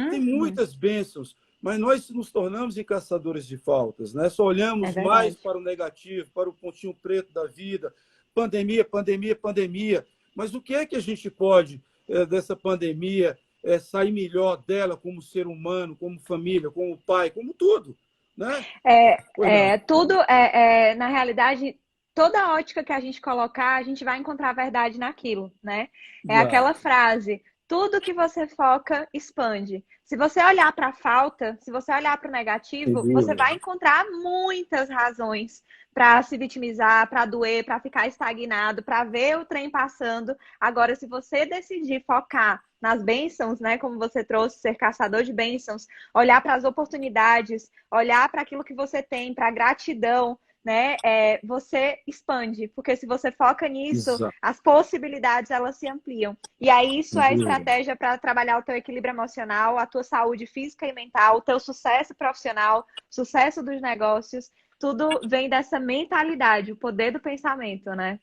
Tem Uhum. muitas bênçãos, mas nós nos tornamos em caçadores de faltas, né? Só É olhamos mais verdade. para o negativo, para o pontinho preto da vida. Pandemia, pandemia, pandemia. Mas o que é que a gente pode, dessa pandemia, sair melhor dela como ser humano, como família, como pai, como tudo, né? Pois não. Tudo na realidade, toda ótica que a gente colocar, a gente vai encontrar a verdade naquilo, né? É aquela Exato. frase: tudo que você foca expande. Se você olhar para a falta, se você olhar para o Sem negativo, você dúvida. vai encontrar muitas razões para se vitimizar, para doer, para ficar estagnado, para ver o trem passando. Agora, se você decidir focar nas bênçãos, né, como você trouxe, ser caçador de bênçãos, olhar para as oportunidades, olhar para aquilo que você tem, para a gratidão, né? Você expande, porque se você foca nisso, Exato. as possibilidades elas se ampliam. E aí isso Sem é dúvida. estratégia para trabalhar o teu equilíbrio emocional, a tua saúde física e mental, o teu sucesso profissional, sucesso dos negócios. Tudo vem dessa mentalidade, o poder do pensamento, né?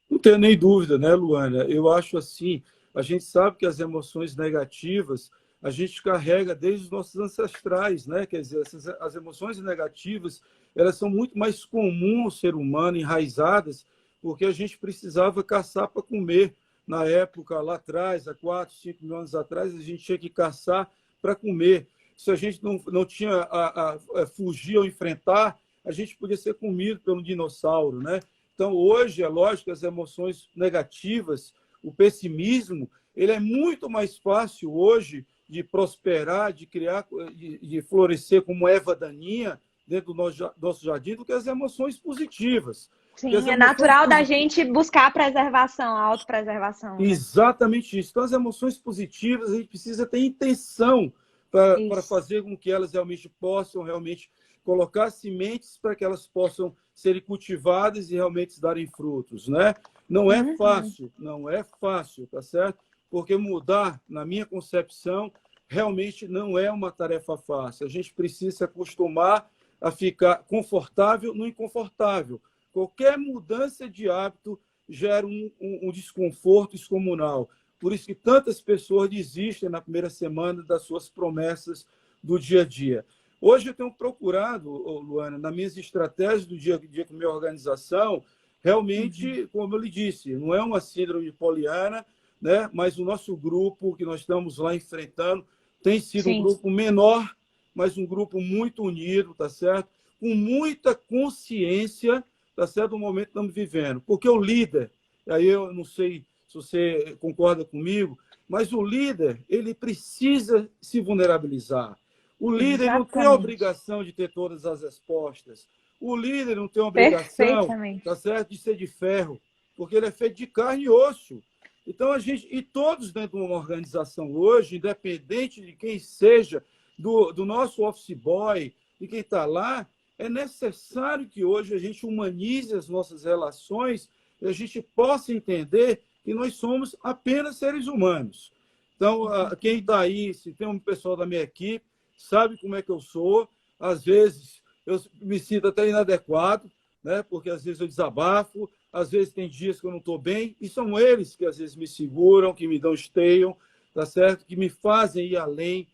Não tenho nem dúvida, né, Luana? Eu acho assim, a gente sabe que as emoções negativas a gente carrega desde os nossos ancestrais, né? Quer dizer, as emoções negativas, elas são muito mais comuns ao ser humano, enraizadas, porque a gente precisava caçar para comer. Na época, lá atrás, há 4, 5 mil anos atrás, a gente tinha que caçar para comer. Se a gente não tinha a fugir ou enfrentar, a gente podia ser comido pelo dinossauro, né? Então, hoje, é lógico que as emoções negativas, o pessimismo, ele é muito mais fácil hoje de prosperar, de criar, de florescer como erva daninha dentro do nosso jardim do que as emoções positivas. Porque as Sim, é emoções natural da positivas. gente buscar a preservação, a autopreservação, né? Exatamente isso. Então, as emoções positivas, a gente precisa ter intenção para Isso. fazer com que elas realmente possam realmente colocar sementes para que elas possam serem cultivadas e realmente darem frutos, né? Uhum. Não é fácil, tá certo? Porque mudar, na minha concepção, realmente não é uma tarefa fácil. A gente precisa se acostumar a ficar confortável no inconfortável. Qualquer mudança de hábito gera um desconforto excomunal. Por isso que tantas pessoas desistem na primeira semana das suas promessas do dia a dia. Hoje eu tenho procurado, Luana, nas minhas estratégias do dia a dia com a minha organização, Uhum. realmente, como eu lhe disse, não é uma síndrome de Poliana, né? Mas o nosso grupo que nós estamos lá enfrentando tem sido um Sim. grupo menor, mas um grupo muito unido, tá certo? Com muita consciência, tá certo? Do momento que estamos vivendo. Porque o líder, aí eu não sei se você concorda comigo, mas o líder, ele precisa se vulnerabilizar. O líder não tem a Exatamente. obrigação de ter todas as respostas. O líder não tem a obrigação, Perfeitamente. tá certo, de ser de ferro, porque ele é feito de carne e osso. Então a gente, e todos dentro de uma organização hoje, independente de quem seja, do nosso office boy, de quem está lá, é necessário que hoje a gente humanize as nossas relações e a gente possa entender que nós somos apenas seres humanos. Então, quem está aí, se tem um pessoal da minha equipe, sabe como é que eu sou. Às vezes eu me sinto até inadequado, né? Porque às vezes eu desabafo, às vezes tem dias que eu não estou bem, e são eles que às vezes me seguram, que me dão esteiam, tá certo? Que me fazem ir além.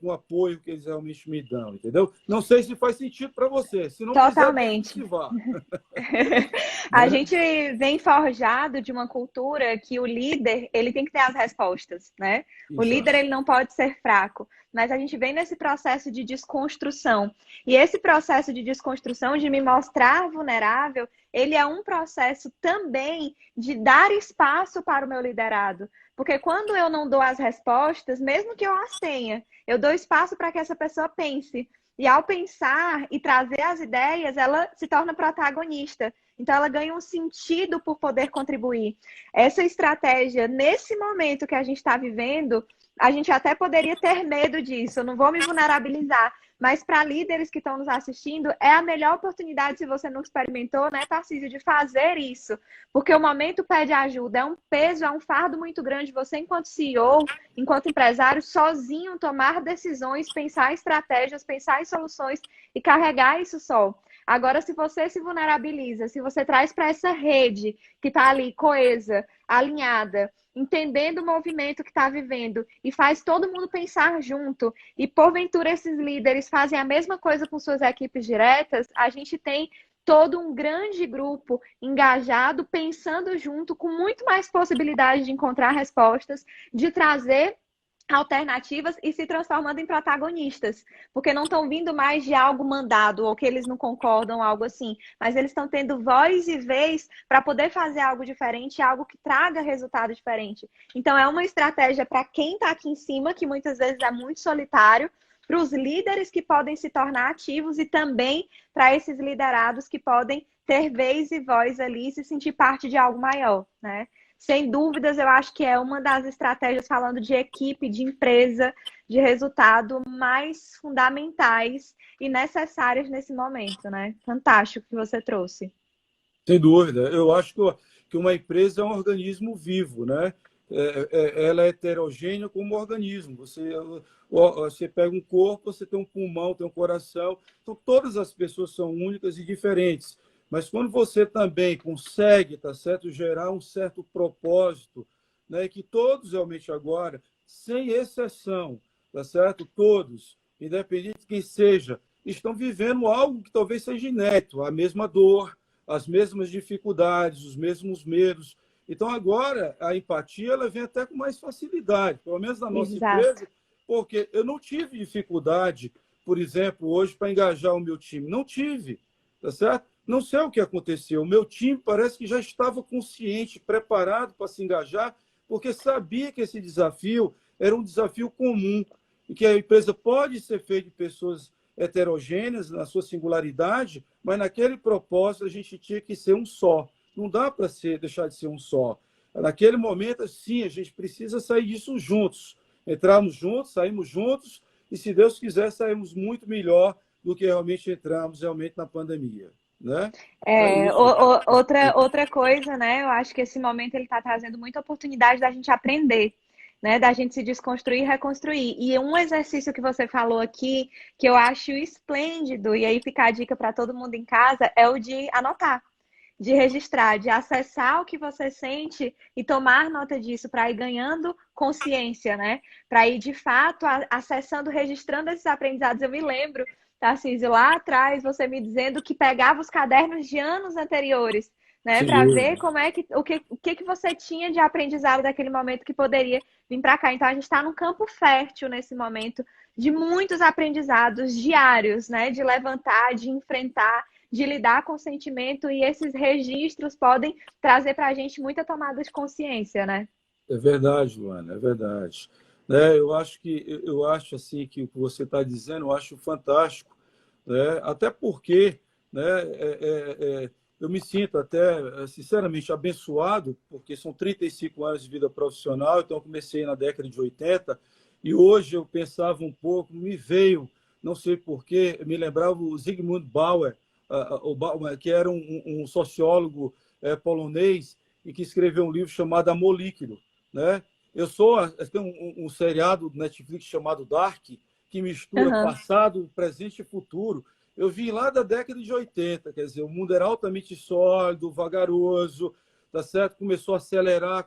com o apoio que eles realmente me dão, entendeu? Não sei se faz sentido para você. Se não Totalmente. fizer, vá. A Né? gente vem forjado de uma cultura que o líder, ele tem que ter as respostas, né? O líder, Exato. ele não pode ser fraco, mas a gente vem nesse processo de desconstrução. E esse processo de desconstrução, de me mostrar vulnerável, ele é um processo também de dar espaço para o meu liderado. Porque quando eu não dou as respostas, mesmo que eu as tenha, eu dou espaço para que essa pessoa pense. E ao pensar e trazer as ideias, ela se torna protagonista. Então, ela ganha um sentido por poder contribuir. Essa estratégia, nesse momento que a gente está vivendo, a gente até poderia ter medo disso. Eu não vou me vulnerabilizar. Mas para líderes que estão nos assistindo, é a melhor oportunidade, se você não experimentou, né, Tarcísio, de fazer isso. Porque o momento pede ajuda. É um peso, é um fardo muito grande. Você, enquanto CEO, enquanto empresário, sozinho tomar decisões, pensar em estratégias, pensar em soluções e carregar isso só. Agora, se você se vulnerabiliza, se você traz para essa rede que está ali coesa, alinhada, entendendo o movimento que está vivendo e faz todo mundo pensar junto, e porventura esses líderes fazem a mesma coisa com suas equipes diretas, a gente tem todo um grande grupo engajado, pensando junto, com muito mais possibilidade de encontrar respostas, de trazer alternativas e se transformando em protagonistas, porque não estão vindo mais de algo mandado ou que eles não concordam, algo assim, mas eles estão tendo voz e vez para poder fazer algo diferente, algo que traga resultado diferente. Então é uma estratégia para quem está aqui em cima, que muitas vezes é muito solitário, para os líderes que podem se tornar ativos e também para esses liderados que podem ter vez e voz ali e se sentir parte de algo maior, né? Sem dúvidas, eu acho que é uma das estratégias, falando de equipe, de empresa, de resultado, mais fundamentais e necessárias nesse momento, né? Fantástico que você trouxe. Sem dúvida. Eu acho que uma empresa é um organismo vivo, né? Ela é heterogênea como organismo. Você pega um corpo, você tem um pulmão, tem um coração. Então, todas as pessoas são únicas e diferentes. Mas quando você também consegue, tá certo, gerar um certo propósito, né, que todos realmente agora, sem exceção, tá certo, todos, independente de quem seja, estão vivendo algo que talvez seja inédito, a mesma dor, as mesmas dificuldades, os mesmos medos. Então, agora, a empatia ela vem até com mais facilidade, pelo menos na nossa Exato. empresa, porque eu não tive dificuldade, por exemplo, hoje, para engajar o meu time. Não tive, tá certo? Não sei o que aconteceu. O meu time parece que já estava consciente, preparado para se engajar, porque sabia que esse desafio era um desafio comum e que a empresa pode ser feita de pessoas heterogêneas na sua singularidade, mas naquele propósito a gente tinha que ser um só. Não dá para deixar de ser um só. Naquele momento, sim, a gente precisa sair disso juntos. Entramos juntos, saímos juntos, e se Deus quiser, saímos muito melhor do que realmente entramos realmente na pandemia. Né? É isso. Outra coisa, né? Eu acho que esse momento ele está trazendo muita oportunidade da gente aprender, né? Da gente se desconstruir e reconstruir. E um exercício que você falou aqui, que eu acho esplêndido, e aí fica a dica para todo mundo em casa, é o de anotar, de registrar, de acessar o que você sente e tomar nota disso para ir ganhando consciência, né? Para ir de fato acessando, registrando esses aprendizados. Eu me lembro, Tarcísio, lá atrás, você me dizendo que pegava os cadernos de anos anteriores, né, Sem para ver dúvida. como é que o que você tinha de aprendizado daquele momento que poderia vir para cá. Então a gente está num campo fértil nesse momento de muitos aprendizados diários, né, de levantar, de enfrentar, de lidar com o sentimento, e esses registros podem trazer para a gente muita tomada de consciência, né? É verdade, Luana, é verdade. Né? Eu acho assim que o que você está dizendo, eu acho fantástico, né? Até porque, né, eu me sinto até, sinceramente, abençoado, porque são 35 anos de vida profissional, então eu comecei na década de 80, e hoje eu pensava um pouco, me veio, não sei porquê, me lembrava o Zygmunt Bauer, que era um sociólogo polonês, e que escreveu um livro chamado Amor Líquido, né? Tem um seriado do Netflix chamado Dark, que mistura Uhum. passado, presente e futuro. Eu vim lá da década de 80, quer dizer, o mundo era altamente sólido, vagaroso, tá certo? Começou a acelerar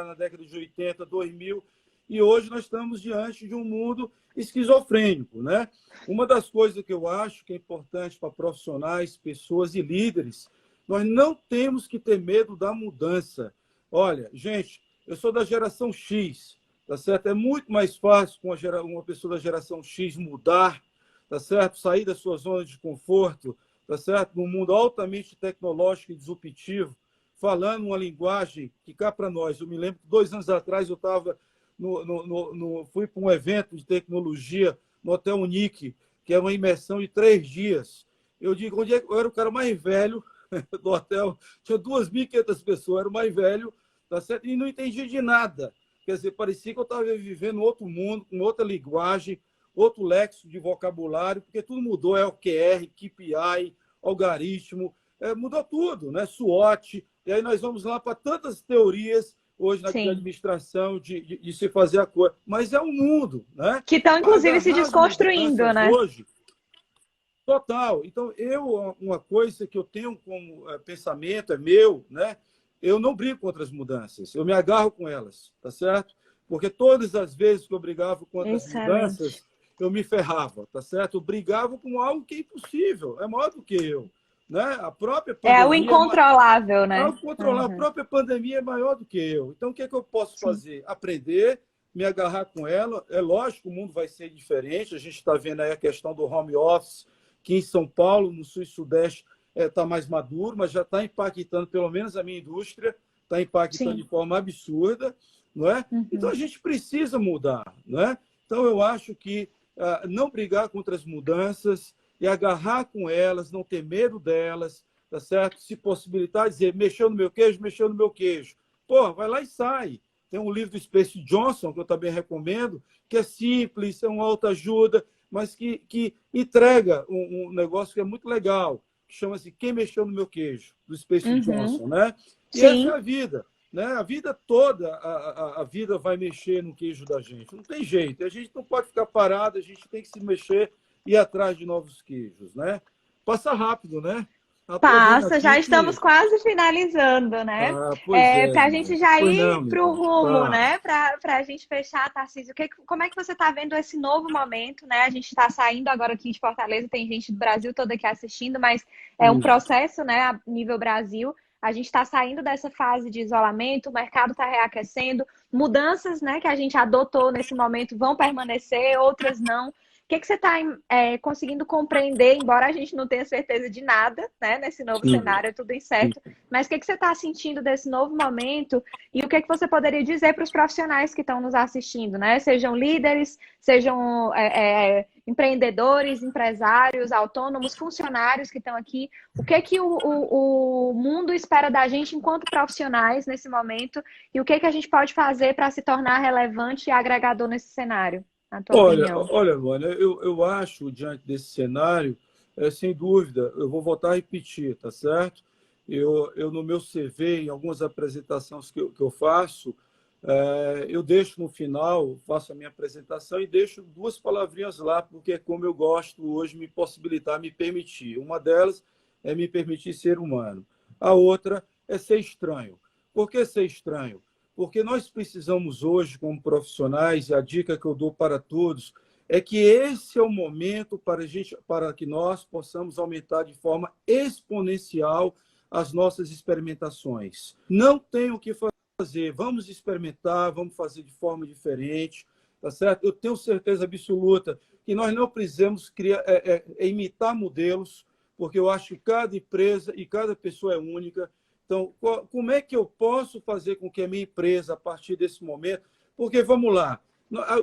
na década de 80, 2000, e hoje nós estamos diante de um mundo esquizofrênico, né? Uma das coisas que eu acho que é importante para profissionais, pessoas e líderes, nós não temos que ter medo da mudança. Olha, gente, eu sou da geração X, tá certo? É muito mais fácil com uma pessoa da geração X mudar, tá certo? Sair da sua zona de conforto, tá certo? Num mundo altamente tecnológico e disruptivo, falando uma linguagem que cá para nós. Eu me lembro que 2 anos atrás eu estava fui para um evento de tecnologia no Hotel Unique, que é uma imersão de 3 dias. Eu digo, onde é que eu era o cara mais velho do hotel? Tinha 2.500 pessoas, eu era o mais velho, tá certo? E não entendia de nada. Quer dizer, parecia que eu estava vivendo outro mundo, com outra linguagem, outro léxico de vocabulário, porque tudo mudou, é OKR, KPI, algoritmo, mudou tudo, né? SWOT, e aí nós vamos lá para tantas teorias hoje na administração de se fazer a coisa. Mas é um mundo, né? Que estão, inclusive, se desconstruindo, né? Hoje, total. Então, uma coisa que eu tenho como pensamento, é meu, né? Eu não brigo contra as mudanças, eu me agarro com elas, tá certo? Porque todas as vezes que eu brigava contra as mudanças, eu me ferrava, tá certo? Eu brigava com algo que é impossível, é maior do que eu. Né? A própria pandemia o incontrolável, né? A própria pandemia é maior do que eu. Então, o que é que eu posso fazer? Aprender, me agarrar com ela. É lógico, o mundo vai ser diferente. A gente está vendo aí a questão do home office, que em São Paulo, no Sul e Sudeste, está mais maduro, mas já está impactando, pelo menos a minha indústria, está impactando de forma absurda. Não é? Então, a gente precisa mudar. Não é? Então, eu acho que não brigar contra as mudanças, e agarrar com elas, não ter medo delas, tá certo? Se possibilitar, dizer, mexeu no meu queijo, mexeu no meu queijo. Pô, vai lá e sai. Tem um livro do Space Johnson, que eu também recomendo, que é simples, é uma autoajuda, mas que entrega um negócio que é muito legal, que chama-se Quem Mexeu no Meu Queijo, do Space Johnson, né? E essa é a vida. Né? A vida toda, a vida vai mexer no queijo da gente. Não tem jeito. A gente não pode ficar parado, a gente tem que se mexer e ir atrás de novos queijos, né? Passa rápido, né? Passa, já estamos quase finalizando, né? Para a gente já ir para o rumo, né? Para a gente fechar, Tarcísio, como é que você está vendo esse novo momento, né? A gente está saindo agora aqui de Fortaleza, tem gente do Brasil todo aqui assistindo, mas é um processo, né, a nível Brasil. A gente está saindo dessa fase de isolamento, o mercado está reaquecendo, mudanças, né, que a gente adotou nesse momento vão permanecer, outras não. O que você está conseguindo compreender, embora a gente não tenha certeza de nada, né, nesse novo cenário, é tudo incerto, mas o que você está sentindo desse novo momento e o que você poderia dizer para os profissionais que estão nos assistindo, né? Sejam líderes, sejam empreendedores, empresários, autônomos, funcionários que estão aqui. O que o mundo espera da gente enquanto profissionais nesse momento e o que a gente pode fazer para se tornar relevante e agregador nesse cenário? Olha, Luana, eu acho, diante desse cenário, sem dúvida, eu vou voltar a repetir, tá certo? Eu no meu CV, em algumas apresentações que eu faço, eu deixo no final, faço a minha apresentação e deixo 2 palavrinhas lá, porque é como eu gosto hoje me possibilitar, me permitir. Uma delas é me permitir ser humano. A outra é ser estranho. Por que ser estranho? Porque nós precisamos hoje, como profissionais, e a dica que eu dou para todos é que esse é o momento para que nós possamos aumentar de forma exponencial as nossas experimentações. Não tem o que fazer, vamos experimentar, vamos fazer de forma diferente, tá certo? Eu tenho certeza absoluta que nós não precisamos imitar modelos, porque eu acho que cada empresa e cada pessoa é única. Então, como é que eu posso fazer com que a minha empresa, a partir desse momento... Porque, vamos lá,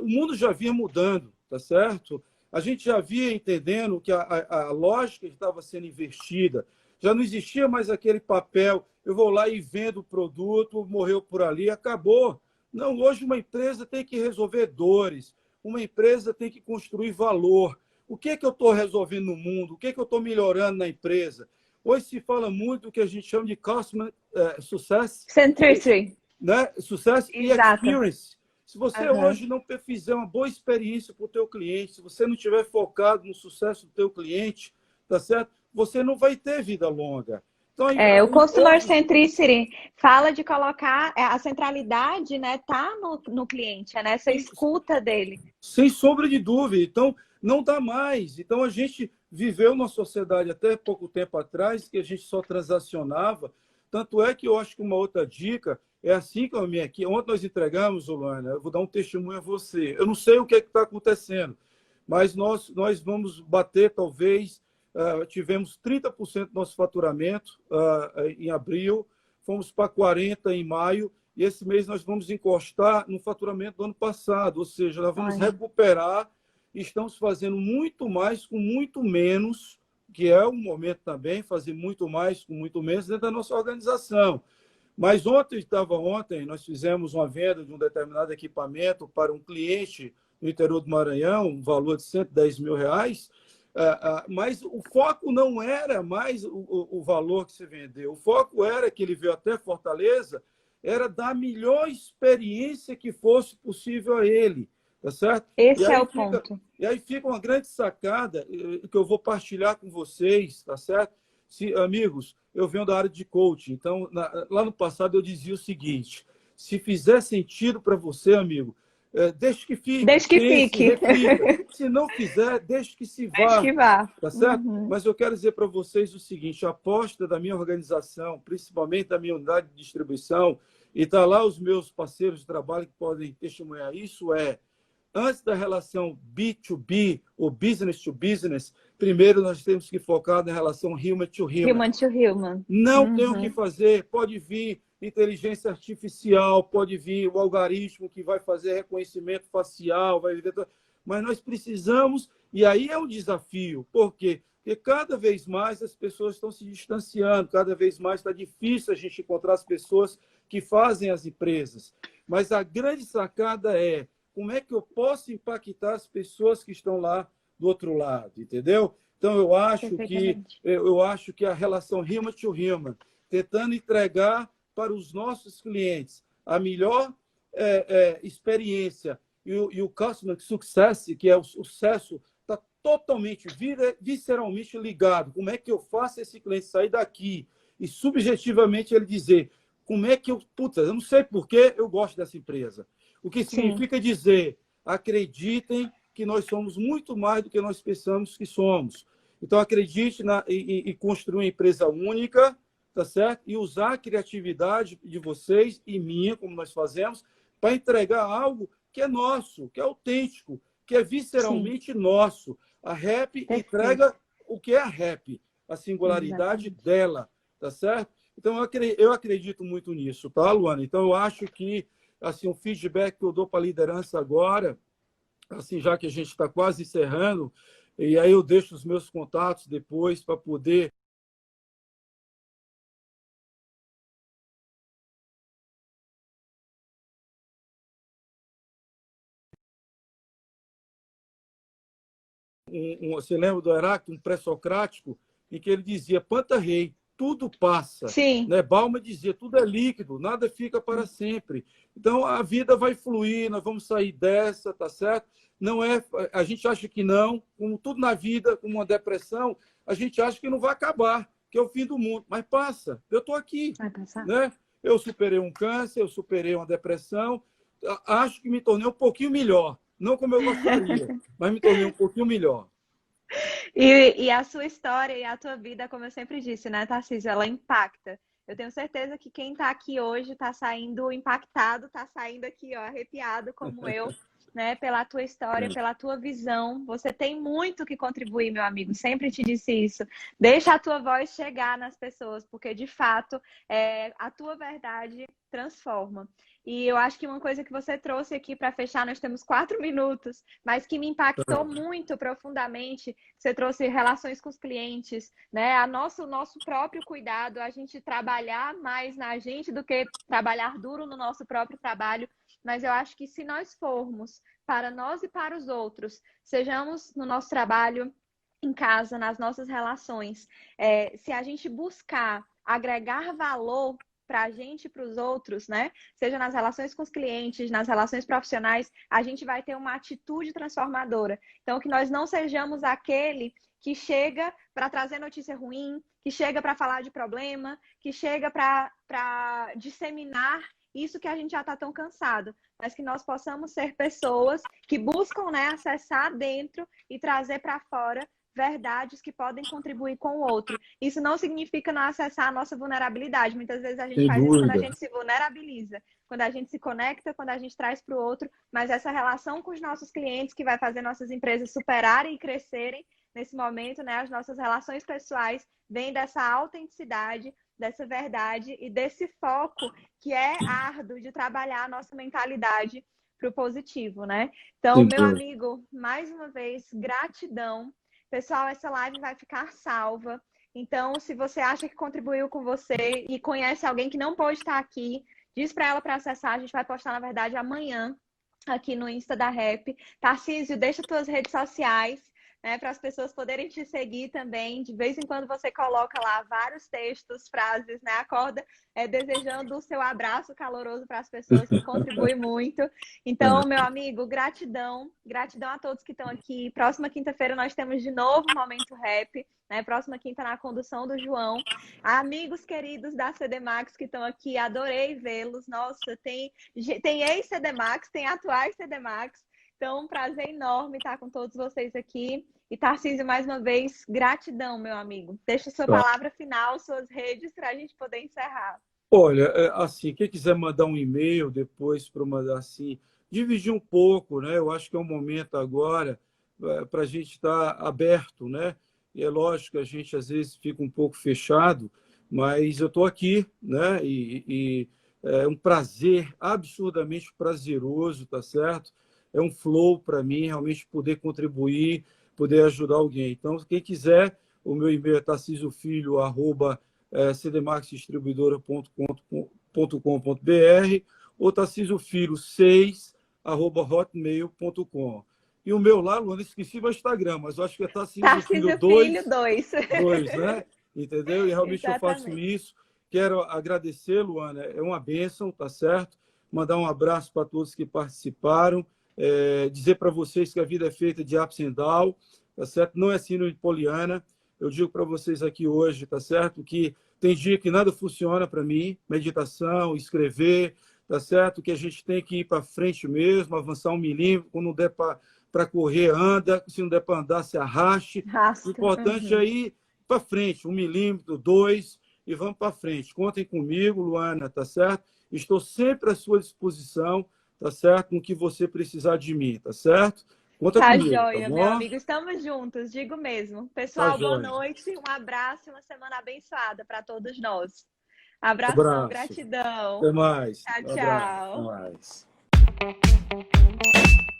o mundo já vinha mudando, tá certo? A gente já vinha entendendo que a lógica estava sendo investida. Já não existia mais aquele papel, eu vou lá e vendo o produto, morreu por ali, acabou. Não, hoje uma empresa tem que resolver dores, uma empresa tem que construir valor. O que é que eu estou resolvendo no mundo? O que é que eu estou melhorando na empresa? Hoje se fala muito do que a gente chama de Customer Success. Centricity. Né? Sucesso e Experience. Se você hoje não fizer uma boa experiência para o teu cliente, se você não estiver focado no sucesso do teu cliente, tá certo? Você não vai ter vida longa. Então, O Customer Centricity fala de colocar a centralidade, né, tá no cliente, é nessa escuta dele. Sem sombra de dúvida. Então, não dá mais. Então, a gente viveu numa sociedade até pouco tempo atrás que a gente só transacionava. Tanto é que eu acho que uma outra dica é assim que eu me aqui. Ontem nós entregamos, Luana, eu vou dar um testemunho a você. Eu não sei o que está acontecendo, mas nós vamos bater, talvez, tivemos 30% do nosso faturamento em abril, fomos para 40% em maio, e esse mês nós vamos encostar no faturamento do ano passado, ou seja, nós vamos recuperar e estamos fazendo muito mais com muito menos, que é um momento também, fazer muito mais com muito menos dentro da nossa organização. Mas ontem, nós fizemos uma venda de um determinado equipamento para um cliente no interior do Maranhão, um valor de R$110 mil, mas o foco não era mais o valor que se vendeu. O foco era que ele veio até Fortaleza, era dar a melhor experiência que fosse possível a ele, tá certo? Esse é o ponto. E aí fica uma grande sacada que eu vou partilhar com vocês, tá certo? Amigos, eu venho da área de coaching, então lá no passado eu dizia o seguinte: se fizer sentido para você, amigo, deixe que fique. Deixe que fique. Reflita. Se não fizer, deixe que se vá. Deixe que vá. Tá certo? Mas eu quero dizer para vocês o seguinte: a aposta da minha organização, principalmente da minha unidade de distribuição, e está lá os meus parceiros de trabalho que podem testemunhar isso, antes da relação B2B ou business to business, primeiro nós temos que focar na relação human to human. Human to human. Não tem o que fazer, pode vir inteligência artificial, pode vir o algoritmo que vai fazer reconhecimento facial, mas nós precisamos, e aí é um desafio. Por quê? Porque cada vez mais as pessoas estão se distanciando, cada vez mais está difícil a gente encontrar as pessoas que fazem as empresas. Mas a grande sacada é como é que eu posso impactar as pessoas que estão lá do outro lado, entendeu? Então, eu acho que a relação human to human, tentando entregar para os nossos clientes a melhor experiência e o customer success, que é o sucesso, está totalmente, visceralmente ligado. Como é que eu faço esse cliente sair daqui e subjetivamente ele dizer como é que eu não sei por que eu gosto dessa empresa. O que significa dizer, acreditem que nós somos muito mais do que nós pensamos que somos. Então, acredite em construir uma empresa única, tá certo? E usar a criatividade de vocês e minha, como nós fazemos, para entregar algo que é nosso, que é autêntico, que é visceralmente nosso. A REP entrega o que é a REP, a singularidade dela, tá certo? Então, eu acredito muito nisso, tá, Luana? Então, eu acho que assim, o feedback que eu dou para a liderança agora, assim, já que a gente está quase encerrando, e aí eu deixo os meus contatos depois para poder você lembra do Heráclito, um pré-socrático, em que ele dizia, Panta-rei, tudo passa. Sim. Né? Balma dizia, tudo é líquido, nada fica para sempre. Então, a vida vai fluir, nós vamos sair dessa, tá certo? Não é, a gente acha que não, como tudo na vida, como uma depressão, a gente acha que não vai acabar, que é o fim do mundo. Mas passa, eu estou aqui. Vai passar. Né? Eu superei um câncer, eu superei uma depressão, acho que me tornei um pouquinho melhor. Não como eu gostaria, mas me tornei um pouquinho melhor. E a sua história e a tua vida, como eu sempre disse, né, Tarcísio, ela impacta. Eu tenho certeza que quem está aqui hoje está saindo impactado, está saindo aqui, ó, arrepiado como eu, né, pela tua história, pela tua visão. Você tem muito que contribuir, meu amigo. Sempre te disse isso. Deixa a tua voz chegar nas pessoas, porque de fato a tua verdade transforma. E eu acho que uma coisa que você trouxe aqui para fechar, nós temos 4 minutos, mas que me impactou muito profundamente, você trouxe relações com os clientes, né? Nosso próprio cuidado, a gente trabalhar mais na gente do que trabalhar duro no nosso próprio trabalho. Mas eu acho que se nós formos para nós e para os outros, sejamos no nosso trabalho, em casa, nas nossas relações, se a gente buscar agregar valor para a gente e para os outros, né? Seja nas relações com os clientes, nas relações profissionais, a gente vai ter uma atitude transformadora. Então, que nós não sejamos aquele que chega para trazer notícia ruim, que chega para falar de problema, que chega para disseminar isso que a gente já está tão cansado, mas que nós possamos ser pessoas que buscam, né, acessar dentro e trazer para fora verdades que podem contribuir com o outro. Isso não significa não acessar a nossa vulnerabilidade. Muitas vezes a gente Sem faz isso quando a dúvida. gente se vulnerabiliza, quando a gente se conecta, quando a gente traz para o outro, mas essa relação com os nossos clientes que vai fazer nossas empresas superarem e crescerem nesse momento, né? As nossas relações pessoais vêm dessa autenticidade, dessa verdade e desse foco que é árduo de trabalhar a nossa mentalidade para o positivo, né? Então, Sem meu dúvida. amigo, mais uma vez, gratidão. Pessoal, essa live vai ficar salva. Então, se você acha que contribuiu com você e conhece alguém que não pode estar aqui, diz para ela para acessar. A gente vai postar, na verdade, amanhã aqui no Insta da Rap. Tarcísio, deixa tuas redes sociais, né, para as pessoas poderem te seguir também. De vez em quando você coloca lá vários textos, frases, né? Acorda desejando o seu abraço caloroso para as pessoas, que contribui muito. Então, meu amigo, gratidão. Gratidão a todos que estão aqui. Próxima quinta-feira nós temos de novo o Momento Rap, né? Próxima quinta na condução do João. Amigos queridos da CDMax que estão aqui, adorei vê-los. Nossa, tem ex-CDMax, tem atuais CDMax. Então, um prazer enorme estar com todos vocês aqui. E, Tarcísio, mais uma vez, gratidão, meu amigo. Deixa sua Tá. palavra final, suas redes, para a gente poder encerrar. Olha, assim, quem quiser mandar um e-mail depois para mandar assim, dividir um pouco, né? Eu acho que é um momento agora para a gente estar aberto, né? E é lógico que a gente às vezes fica um pouco fechado, mas eu estou aqui, né? E é um prazer absurdamente prazeroso, tá certo? É um flow para mim realmente poder contribuir, poder ajudar alguém. Então, quem quiser, o meu e-mail é tarcisiofilho@cdmaxdistribuidora.com.br ou tarcisiofilho6@hotmail.com. E o meu lá, Luana, esqueci meu Instagram, mas eu acho que é Tarcísio Filho Tarcísio Filho 2, 2. 2, né? Entendeu? E realmente eu faço Exatamente. isso. Quero agradecer, Luana, é uma bênção, tá certo? Mandar um abraço para todos que participaram, dizer para vocês que a vida é feita de ups and downs, tá certo? Não é síndrome de Poliana. Eu digo para vocês aqui hoje, tá certo? Que tem dia que nada funciona para mim, meditação, escrever, tá certo? Que a gente tem que ir para frente mesmo, avançar 1 milímetro, quando não der para correr, anda, se não der para andar, se arraste. O Rasta. importante Uhum. é ir para frente, 1 milímetro, 2, e vamos para frente. Contem comigo, Luana, tá certo? Estou sempre à sua disposição, tá certo? No que você precisar de mim, tá certo? Conta Tá comigo, tá joia, meu bom? amigo. Estamos juntos, digo mesmo. Tá Pessoal, boa joia. noite, um abraço e uma semana abençoada para todos nós. Abração, Abraço. gratidão. Até mais. Tchau, Um abraço. Até tchau. mais.